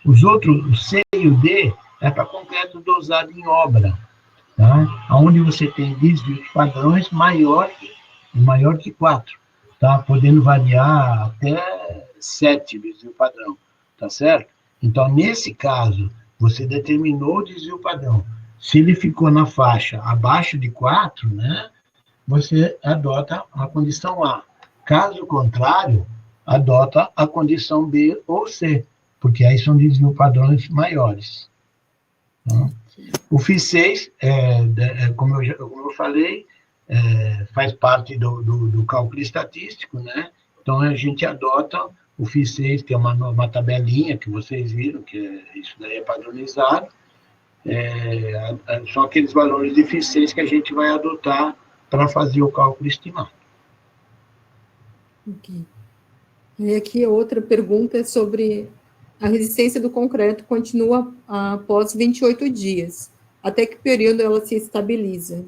Speaker 2: Os outros, o C e o D, é para concreto dosado em obra, tá? Onde você tem desvios padrões maior que 4, tá? Podendo variar até 7 desvio padrão, tá certo? Então, nesse caso, você determinou o desvio padrão. Se ele ficou na faixa abaixo de 4, né, você adota a condição A. Caso contrário, adota a condição B ou C, porque aí são desvio padrões maiores. Tá? O FI6, como eu falei, faz parte do cálculo estatístico, né? Então, a gente adota o FI6, que é uma tabelinha que vocês viram, que isso daí é padronizado. São aqueles valores de FI6 que a gente vai adotar para fazer o cálculo estimado.
Speaker 1: Okay. E aqui outra pergunta é sobre a resistência do concreto continua após 28 dias. Até que período ela se estabiliza?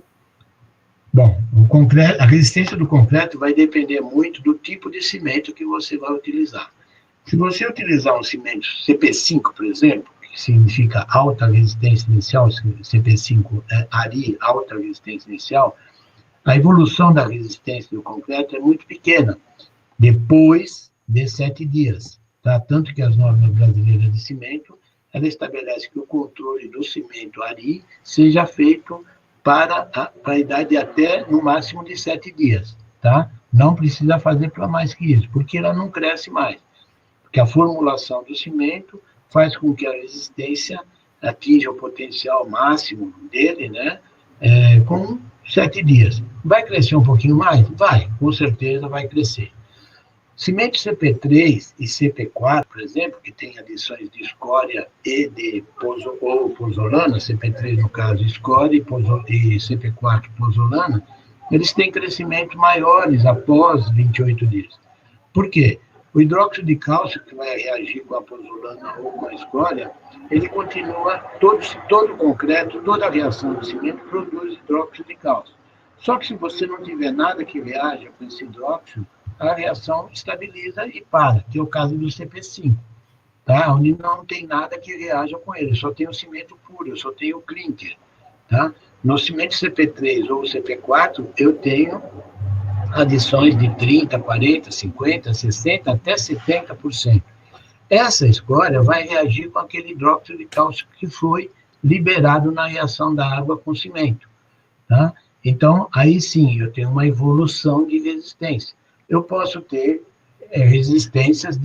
Speaker 2: Bom, a resistência do concreto vai depender muito do tipo de cimento que você vai utilizar. Se você utilizar um cimento CP5, por exemplo, que significa alta resistência inicial, CP5 é ARI, alta resistência inicial, a evolução da resistência do concreto é muito pequena, depois de 7 dias. Tá? Tanto que as normas brasileiras de cimento, ela estabelece que o controle do cimento ARI seja feito para a idade até, no máximo, de 7 dias. Tá? Não precisa fazer para mais que isso, porque ela não cresce mais. Porque a formulação do cimento faz com que a resistência atinja o potencial máximo dele, né, com 7 dias. Vai crescer um pouquinho mais? Vai, com certeza vai crescer. Cimento CP3 e CP4, por exemplo, que tem adições de escória e de pozolana, CP3 no caso escória e CP4 pozolana, eles têm crescimentos maiores após 28 dias. Por quê? O hidróxido de cálcio, que vai reagir com a pozolana ou com a escória, ele continua, todo concreto, toda a reação do cimento produz hidróxido de cálcio. Só que se você não tiver nada que reaja com esse hidróxido, a reação estabiliza e para, que é o caso do CP5, tá? Onde não tem nada que reaja com ele, só tem o cimento puro, só tem o clinker. Tá? No cimento CP3 ou CP4, eu tenho adições de 30%, 40%, 50%, 60%, até 70%. Essa escória vai reagir com aquele hidróxido de cálcio que foi liberado na reação da água com cimento. Tá? Então, aí sim, eu tenho uma evolução de resistência. Eu posso ter resistências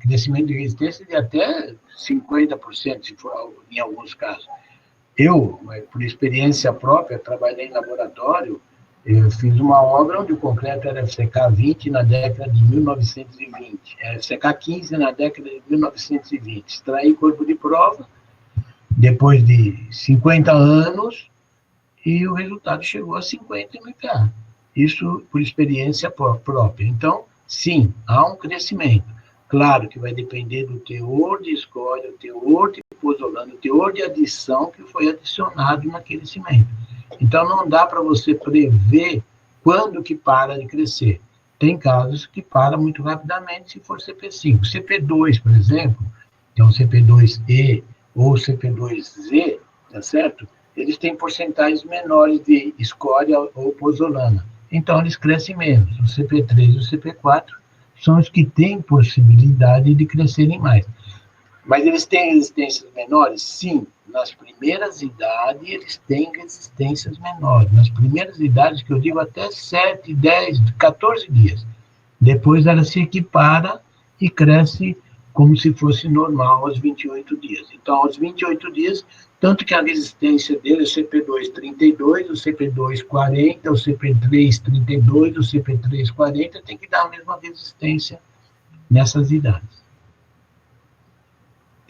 Speaker 2: crescimento de resistência de até 50%, se for em alguns casos. Eu, por experiência própria, trabalhei em laboratório, eu fiz uma obra onde o concreto era FCK20 na década de 1920, FCK15 na década de 1920. Extraí corpo de prova, depois de 50 anos, e o resultado chegou a 50 mK. Isso por experiência própria. Então, sim, há um crescimento. Claro que vai depender do teor de escória, o teor de pozolana, o teor de adição que foi adicionado naquele cimento. Então, não dá para você prever quando que para de crescer. Tem casos que para muito rapidamente, se for CP5. CP2, por exemplo, que é um CP2E ou CP2Z, tá certo? Eles têm porcentagens menores de escória ou pozolana. Então, eles crescem menos. O CP3 e o CP4 são os que têm possibilidade de crescerem mais. Mas eles têm resistências menores? Sim. Nas primeiras idades, eles têm resistências menores. Nas primeiras idades, que eu digo até 7, 10, 14 dias. Depois, ela se equipara e cresce como se fosse normal aos 28 dias. Então, aos 28 dias, tanto que a resistência dele é o CP232, o CP240, o CP332, o CP340, tem que dar a mesma resistência nessas idades.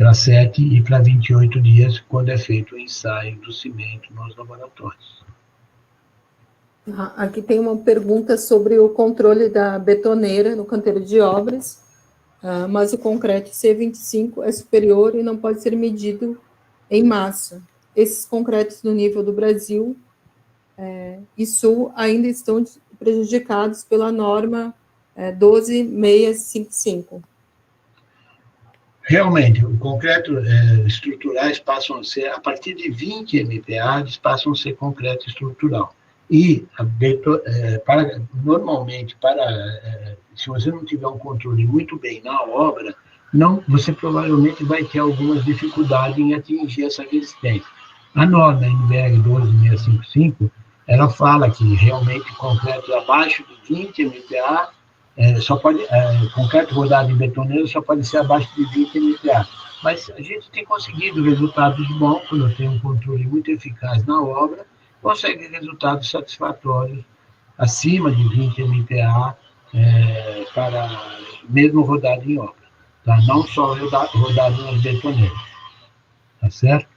Speaker 2: para 7 e para 28 dias, quando é feito o ensaio do cimento nos laboratórios.
Speaker 1: Aqui tem uma pergunta sobre o controle da betoneira no canteiro de obras, mas o concreto C25 é superior e não pode ser medido em massa. Esses concretos no nível do Brasil e Sul ainda estão prejudicados pela norma 12655.
Speaker 2: Realmente, o concreto estruturais passam a ser, a partir de 20 MPa, eles passam a ser concreto estrutural. E, normalmente, se você não tiver um controle muito bem na obra, você provavelmente vai ter algumas dificuldades em atingir essa resistência. A norma NBR 12655, ela fala que realmente concreto abaixo de 20 MPa concreto rodado em betoneira só pode ser abaixo de 20 MPa. Mas a gente tem conseguido resultados bons, quando tem um controle muito eficaz na obra, consegue resultados satisfatórios acima de 20 MPa para mesmo rodado em obra. Tá? Não só rodado nas betoneiras. Tá certo?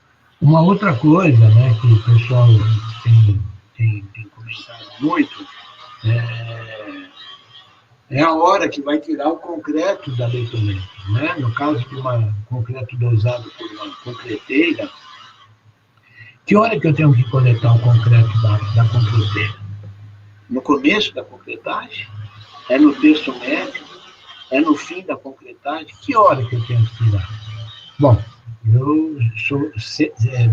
Speaker 2: Uma outra coisa, né, que o pessoal tem comentado muito é a hora que vai tirar o concreto da betoneira. Né? No caso de um concreto dosado por uma concreteira, que hora que eu tenho que coletar o concreto da concreteira? No começo da concretagem? É no terço médio? É no fim da concretagem? Que hora que eu tenho que tirar? Bom, eu sou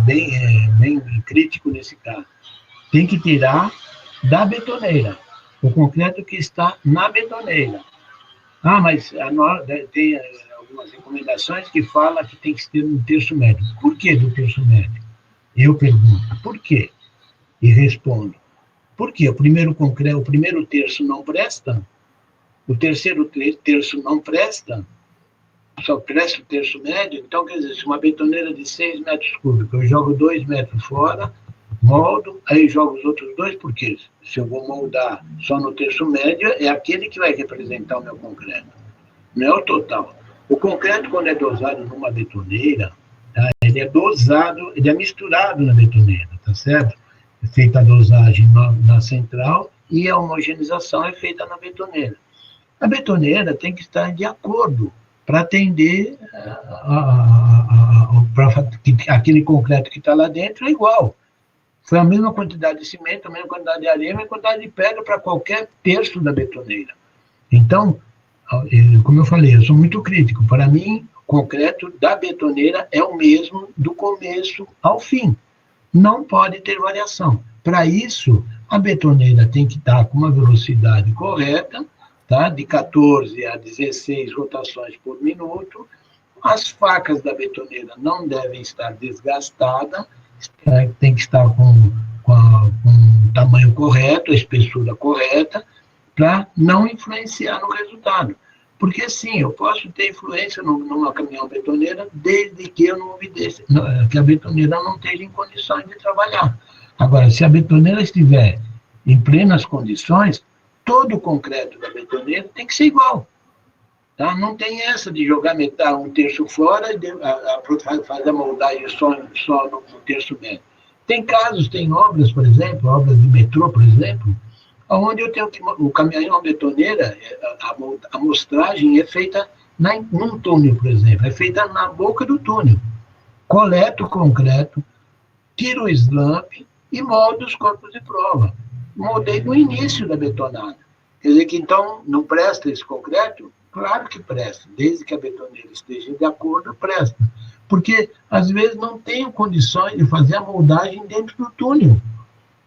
Speaker 2: bem crítico nesse caso. Tem que tirar da betoneira, o concreto que está na betoneira. Mas tem algumas recomendações que falam que tem que ser no terço médio. Por que do terço médio? Eu pergunto, por quê? E respondo, por quê? O primeiro terço não presta? O terceiro terço não presta? Só presta o terço médio? Então, quer dizer, se uma betoneira de 6 metros cúbicos, eu jogo 2 metros fora, moldo, aí jogo os outros 2, porque se eu vou moldar só no terço médio, é aquele que vai representar o meu concreto, não é o total. O concreto, quando é dosado numa betoneira, tá? Ele é misturado na betoneira, tá certo? É feita a dosagem na central e a homogeneização é feita na betoneira. A betoneira tem que estar de acordo para atender aquele concreto que está lá dentro é igual. Foi a mesma quantidade de cimento, a mesma quantidade de areia, a mesma quantidade de pedra para qualquer terço da betoneira. Então, como eu falei, eu sou muito crítico. Para mim, o concreto da betoneira é o mesmo do começo ao fim. Não pode ter variação. Para isso, a betoneira tem que estar com uma velocidade correta, tá? De 14 a 16 rotações por minuto. As facas da betoneira não devem estar desgastadas, tem que estar com o tamanho correto, a espessura correta, para não influenciar no resultado. Porque, sim, eu posso ter influência numa caminhão betoneira desde que eu não obedeça, que a betoneira não esteja em condições de trabalhar. Agora, se a betoneira estiver em plenas condições, todo o concreto da betoneira tem que ser igual. Tá? Não tem essa de jogar um terço fora e fazer a moldagem só no terço médio. Tem casos, tem obras, por exemplo, obras de metrô, por exemplo, onde eu tenho que o caminhão betoneira, a amostragem é feita num túnel, por exemplo, é feita na boca do túnel. Coleta o concreto, tiro o slump e moldo os corpos de prova. Moldei no início da betonada. Quer dizer que, então, não presta esse concreto? Claro que presta. Desde que a betoneira esteja de acordo, presta. Porque, às vezes, não tenho condições de fazer a moldagem dentro do túnel.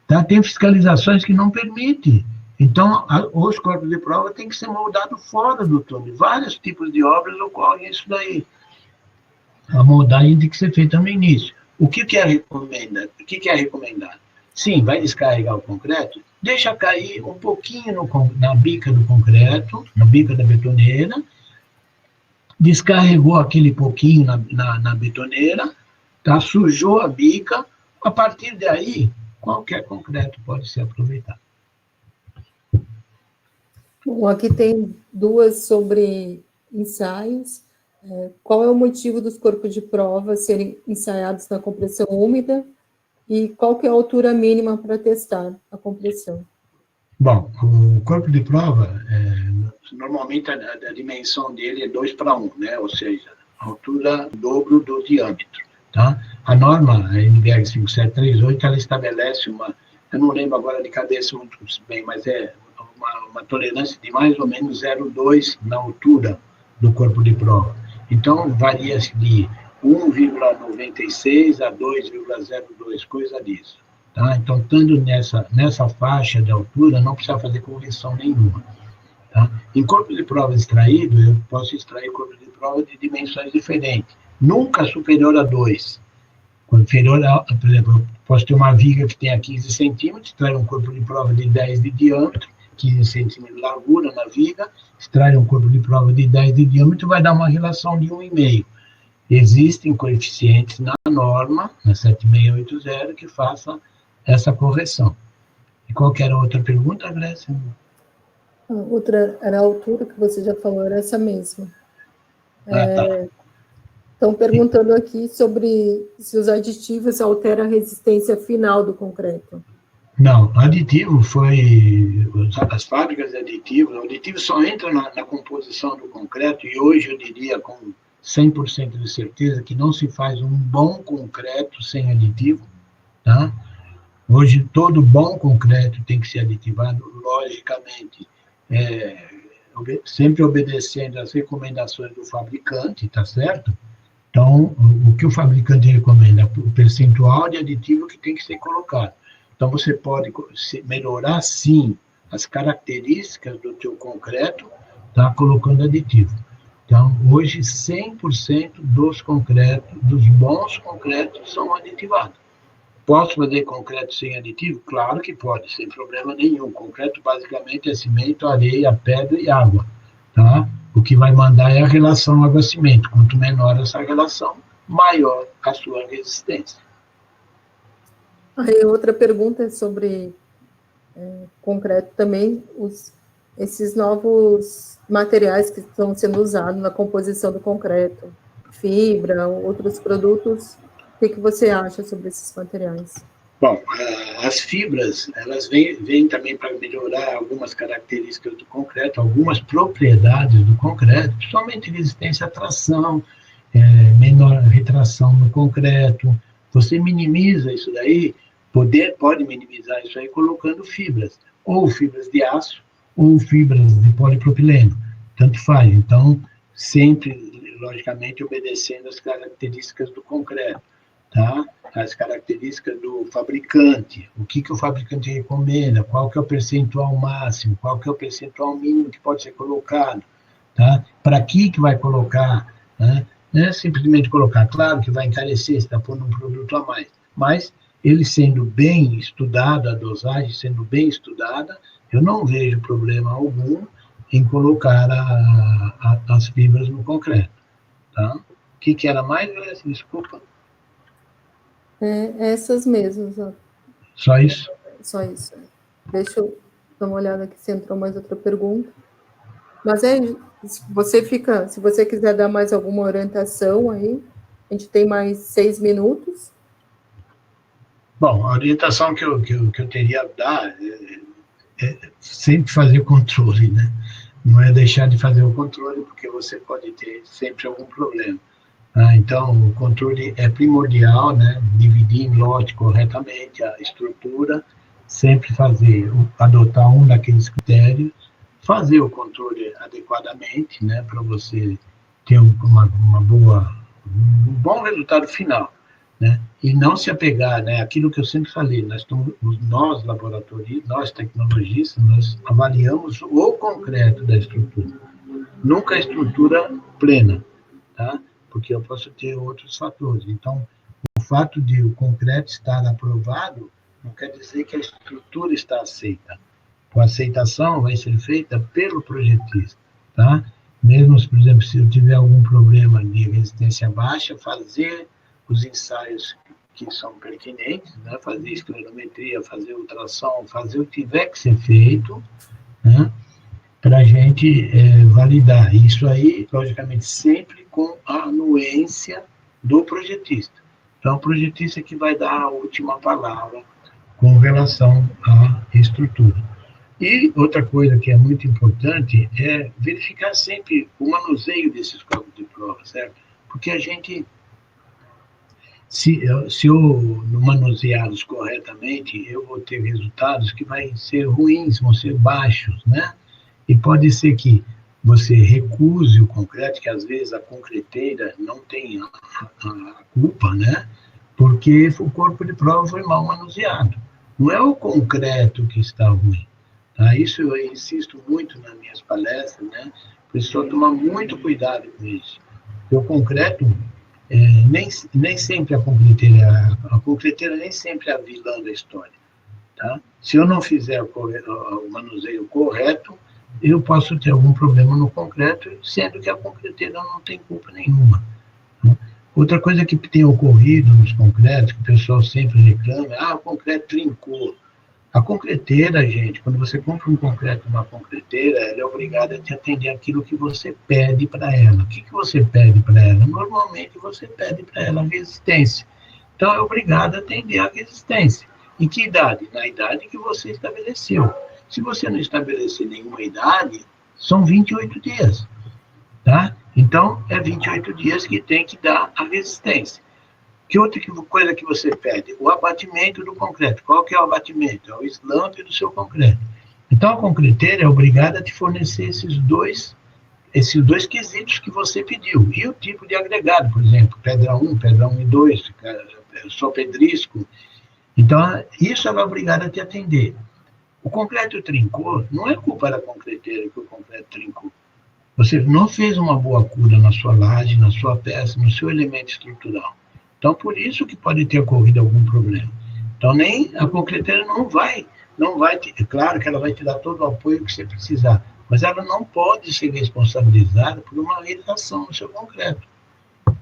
Speaker 2: Tá? Tem fiscalizações que não permitem. Então, os corpos de prova têm que ser moldados fora do túnel. Vários tipos de obras ocorrem isso daí. A moldagem tem que ser feita no início. O que é recomendado? Sim, vai descarregar o concreto, deixa cair um pouquinho na bica do concreto, na bica da betoneira, descarregou aquele pouquinho na betoneira, tá? Sujou a bica, a partir daí, qualquer concreto pode ser aproveitado.
Speaker 1: Bom, aqui tem duas sobre ensaios. Qual é o motivo dos corpos de prova serem ensaiados na compressão úmida e qual que é a altura mínima para testar a compressão?
Speaker 2: Bom, o corpo de prova, normalmente a dimensão dele é 2:1, né? Ou seja, a altura dobro do diâmetro. Tá? A norma, a NBR 5738, ela estabelece eu não lembro agora de cabeça muito bem, mas é uma tolerância de mais ou menos 0,2 na altura do corpo de prova. Então, varia-se de 1,96 a 2,02, coisa disso. Tá? Então, estando nessa faixa de altura, não precisa fazer correção nenhuma. Tá? Em corpo de prova extraído, eu posso extrair corpo de prova de dimensões diferentes, nunca superior a 2. Quando inferior a, por exemplo, eu posso ter uma viga que tenha 15 centímetros, extrair um corpo de prova de 10 de diâmetro, 15 centímetros de largura na viga, extrair um corpo de prova de 10 de diâmetro, vai dar uma relação de 1,5. Existem coeficientes na norma, na 7680, que façam essa correção. E qual que era a outra pergunta, Grécia?
Speaker 1: A outra era a altura que você já falou, era essa mesma.
Speaker 2: Tá.
Speaker 1: Estão perguntando aqui sobre se os aditivos alteram a resistência final do concreto.
Speaker 2: Não, aditivo as fábricas de aditivos, o aditivo só entra na composição do concreto, e hoje eu diria com 100% de certeza que não se faz um bom concreto sem aditivo, tá? Hoje todo bom concreto tem que ser aditivado, logicamente, sempre obedecendo às recomendações do fabricante, tá certo? Então, o que o fabricante recomenda? O percentual de aditivo que tem que ser colocado. Então, você pode melhorar, sim, as características do teu concreto, tá, colocando aditivo. Então, hoje, 100% dos concretos, dos bons concretos, são aditivados. Posso fazer concreto sem aditivo? Claro que pode, sem problema nenhum. Concreto, basicamente, é cimento, areia, pedra e água. Tá? O que vai mandar é a relação água-cimento. Quanto menor essa relação, maior a sua resistência.
Speaker 1: Aí, outra pergunta é sobre concreto também, esses novos materiais que estão sendo usados na composição do concreto, fibra, outros produtos, o que você acha sobre esses materiais?
Speaker 2: Bom, as fibras, elas vêm também para melhorar algumas características do concreto, algumas propriedades do concreto, principalmente resistência à tração, menor retração no concreto. Você minimiza isso daí, pode minimizar isso aí colocando fibras, ou fibras de aço, ou fibras de polipropileno, tanto faz. Então, sempre, logicamente, obedecendo as características do concreto, tá? As características do fabricante, o que o fabricante recomenda, qual que é o percentual máximo, qual que é o percentual mínimo que pode ser colocado, tá? Para que vai colocar, né? Não é simplesmente colocar, claro que vai encarecer, se está pondo um produto a mais, mas ele sendo bem estudado, a dosagem sendo bem estudada, eu não vejo problema algum em colocar as fibras no concreto, tá? O que era mais, desculpa?
Speaker 1: Essas mesmas. Ó.
Speaker 2: Só isso?
Speaker 1: Só isso. Deixa eu dar uma olhada aqui se entrou mais outra pergunta. Mas se você quiser dar mais alguma orientação aí, a gente tem mais 6 minutos.
Speaker 2: Bom, a orientação que eu teria a dar é sempre fazer o controle, né? Não é deixar de fazer o controle, porque você pode ter sempre algum problema. Então, o controle é primordial, né? Dividir em lote corretamente a estrutura, sempre adotar um daqueles critérios, fazer o controle adequadamente, né? Para você ter um bom resultado final, né? E não se apegar, né? Aquilo que eu sempre falei, nós laboratoristas, nós tecnologistas, nós avaliamos o concreto da estrutura, nunca a estrutura plena, tá? Porque eu posso ter outros fatores. Então, o fato de o concreto estar aprovado não quer dizer que a estrutura está aceita. A aceitação vai ser feita pelo projetista, tá? Mesmo, por exemplo, se eu tiver algum problema de resistência baixa, fazer os ensaios que são pertinentes, né? Fazer esclerometria, fazer ultrassom, fazer o que tiver que ser feito, né? Para gente validar. Isso aí, logicamente, sempre com a anuência do projetista. Então, o projetista é que vai dar a última palavra com relação à estrutura. E outra coisa que é muito importante é verificar sempre o manuseio desses corpos de prova, certo? Porque a gente, se eu não manuseá-los corretamente, eu vou ter resultados que vão ser ruins, vão ser baixos, né? E pode ser que você recuse o concreto, que às vezes a concreteira não tem a culpa, né? Porque o corpo de prova foi mal manuseado. Não é o concreto que está ruim. Tá? Isso eu insisto muito nas minhas palestras, né? Precisa tomar muito cuidado com isso. Porque o concreto, nem sempre a concreteira nem sempre é a vilã da história. Tá? Se eu não fizer o manuseio correto, eu posso ter algum problema no concreto, sendo que a concreteira não tem culpa nenhuma. Tá? Outra coisa que tem ocorrido nos concretos, que o pessoal sempre reclama, o concreto trincou. A concreteira, gente, quando você compra um concreto numa concreteira, ela é obrigada a te atender aquilo que você pede para ela. O que você pede para ela? Normalmente você pede para ela a resistência. Então é obrigada a atender a resistência. Em que idade? Na idade que você estabeleceu. Se você não estabelecer nenhuma idade, são 28 dias. Tá? Então, é 28 dias que tem que dar a resistência. Que outra coisa que você pede? O abatimento do concreto. Qual que é o abatimento? É o slump do seu concreto. Então, a concreteira é obrigada a te fornecer esses dois quesitos que você pediu. E o tipo de agregado, por exemplo, pedra 1 e 2, só pedrisco. Então, isso ela é obrigada a te atender. O concreto trincou, não é culpa da concreteira que o concreto trincou. Você não fez uma boa cura na sua laje, na sua peça, no seu elemento estrutural. Então, por isso que pode ter ocorrido algum problema. Então, nem a concreteira não vai é claro que ela vai te dar todo o apoio que você precisar, mas ela não pode ser responsabilizada por uma retração no seu concreto.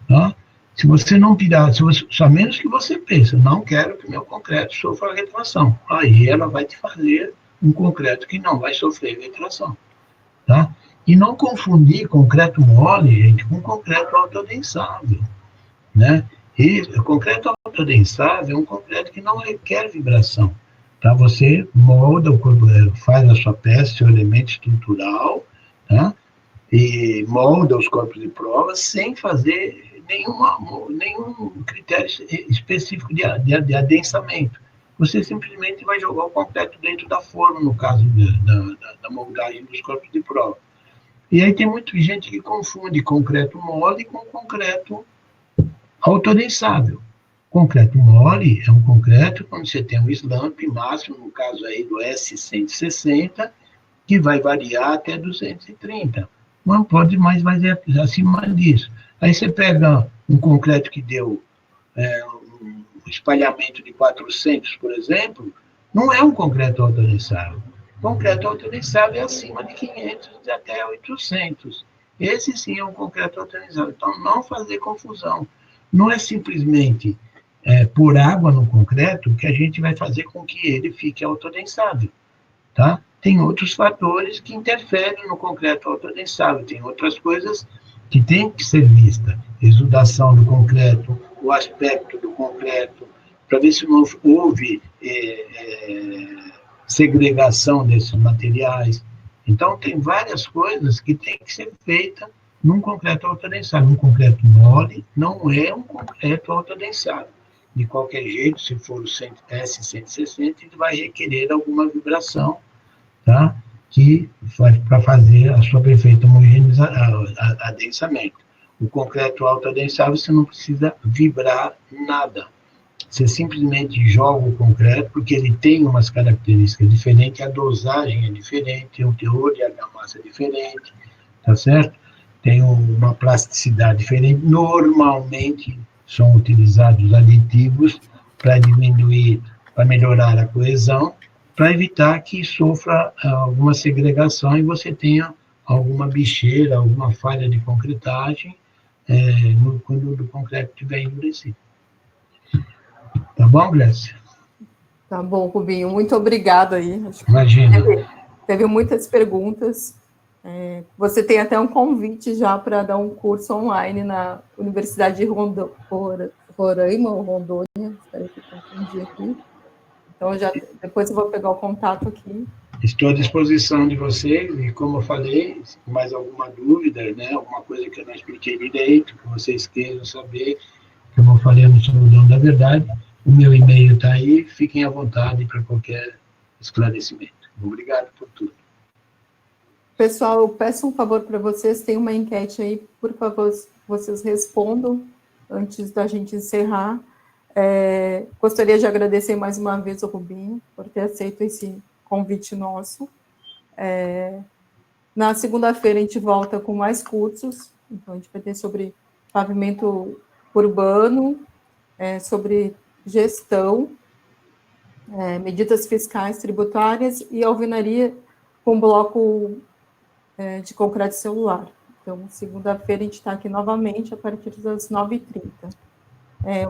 Speaker 2: Tá? Se você não tirar, a menos que você pense, não quero que meu concreto sofra retração, aí ela vai te fazer um concreto que não vai sofrer retração. Tá? E não confundir concreto mole, gente, com concreto autoadensável, né? E o concreto autoadensável é um concreto que não requer vibração. Tá? Você molda o corpo, faz a sua peça, seu elemento estrutural, tá? E molda os corpos de prova sem fazer nenhum critério específico de adensamento. Você simplesmente vai jogar o concreto dentro da forma, no caso da moldagem dos corpos de prova. E aí tem muita gente que confunde concreto mole com concreto autoadensável. Concreto mole é um concreto quando você tem um slump máximo, no caso aí do S160, que vai variar até 230. Não pode mais acima disso. Aí você pega um concreto que deu um espalhamento de 400, por exemplo, não é um concreto autoadensável. Concreto autoadensável é acima de 500 até 800. Esse sim é um concreto autoadensável. Então, não fazer confusão. Não é simplesmente pôr água no concreto que a gente vai fazer com que ele fique autoadensável. Tá? Tem outros fatores que interferem no concreto autoadensável. Tem outras coisas que têm que ser vistas. Exudação do concreto, o aspecto do concreto, para ver se não houve segregação desses materiais. Então, tem várias coisas que têm que ser feitas num concreto autoadensável. Um concreto mole não é um concreto autoadensável. De qualquer jeito, se for o S160, ele vai requerer alguma vibração, tá? Que para fazer a sua perfeita adensamento. O concreto autoadensável, você não precisa vibrar nada. Você simplesmente joga o concreto, porque ele tem umas características diferentes, a dosagem é diferente, o teor de argamassa é diferente, tá certo? Tem uma plasticidade diferente. Normalmente são utilizados aditivos para diminuir, para melhorar a coesão, para evitar que sofra alguma segregação e você tenha alguma bicheira, alguma falha de concretagem quando o concreto estiver endurecido. Tá bom, Grécia?
Speaker 1: Tá bom, Rubinho. Muito obrigada aí.
Speaker 2: Imagina.
Speaker 1: Teve muitas perguntas. Você tem até um convite já para dar um curso online na Universidade de Roraima ou Rondônia, espero que eu confundi aqui. Então, depois eu vou pegar o contato aqui.
Speaker 2: Estou à disposição de vocês, e como eu falei, se mais alguma dúvida, né, alguma coisa que eu não expliquei direito, que vocês queiram saber, como eu falei, eu não sou o dono da verdade, o meu e-mail está aí, fiquem à vontade para qualquer esclarecimento. Obrigado por tudo.
Speaker 1: Pessoal, eu peço um favor para vocês, tem uma enquete aí, por favor, vocês respondam antes da gente encerrar. Gostaria de agradecer mais uma vez ao Rubinho por ter aceito esse convite nosso. Na segunda-feira a gente volta com mais cursos, então a gente vai ter sobre pavimento urbano, sobre gestão, medidas fiscais tributárias e alvenaria com bloco de concreto celular. Então, segunda-feira a gente está aqui novamente a partir das 9h30.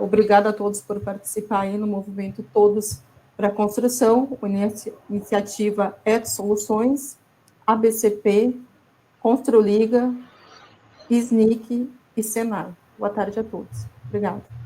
Speaker 1: Obrigada a todos por participar aí no movimento Todos para a Construção, iniciativa Soluções, ABCP, Construliga, SNIC e Senar. Boa tarde a todos. Obrigada.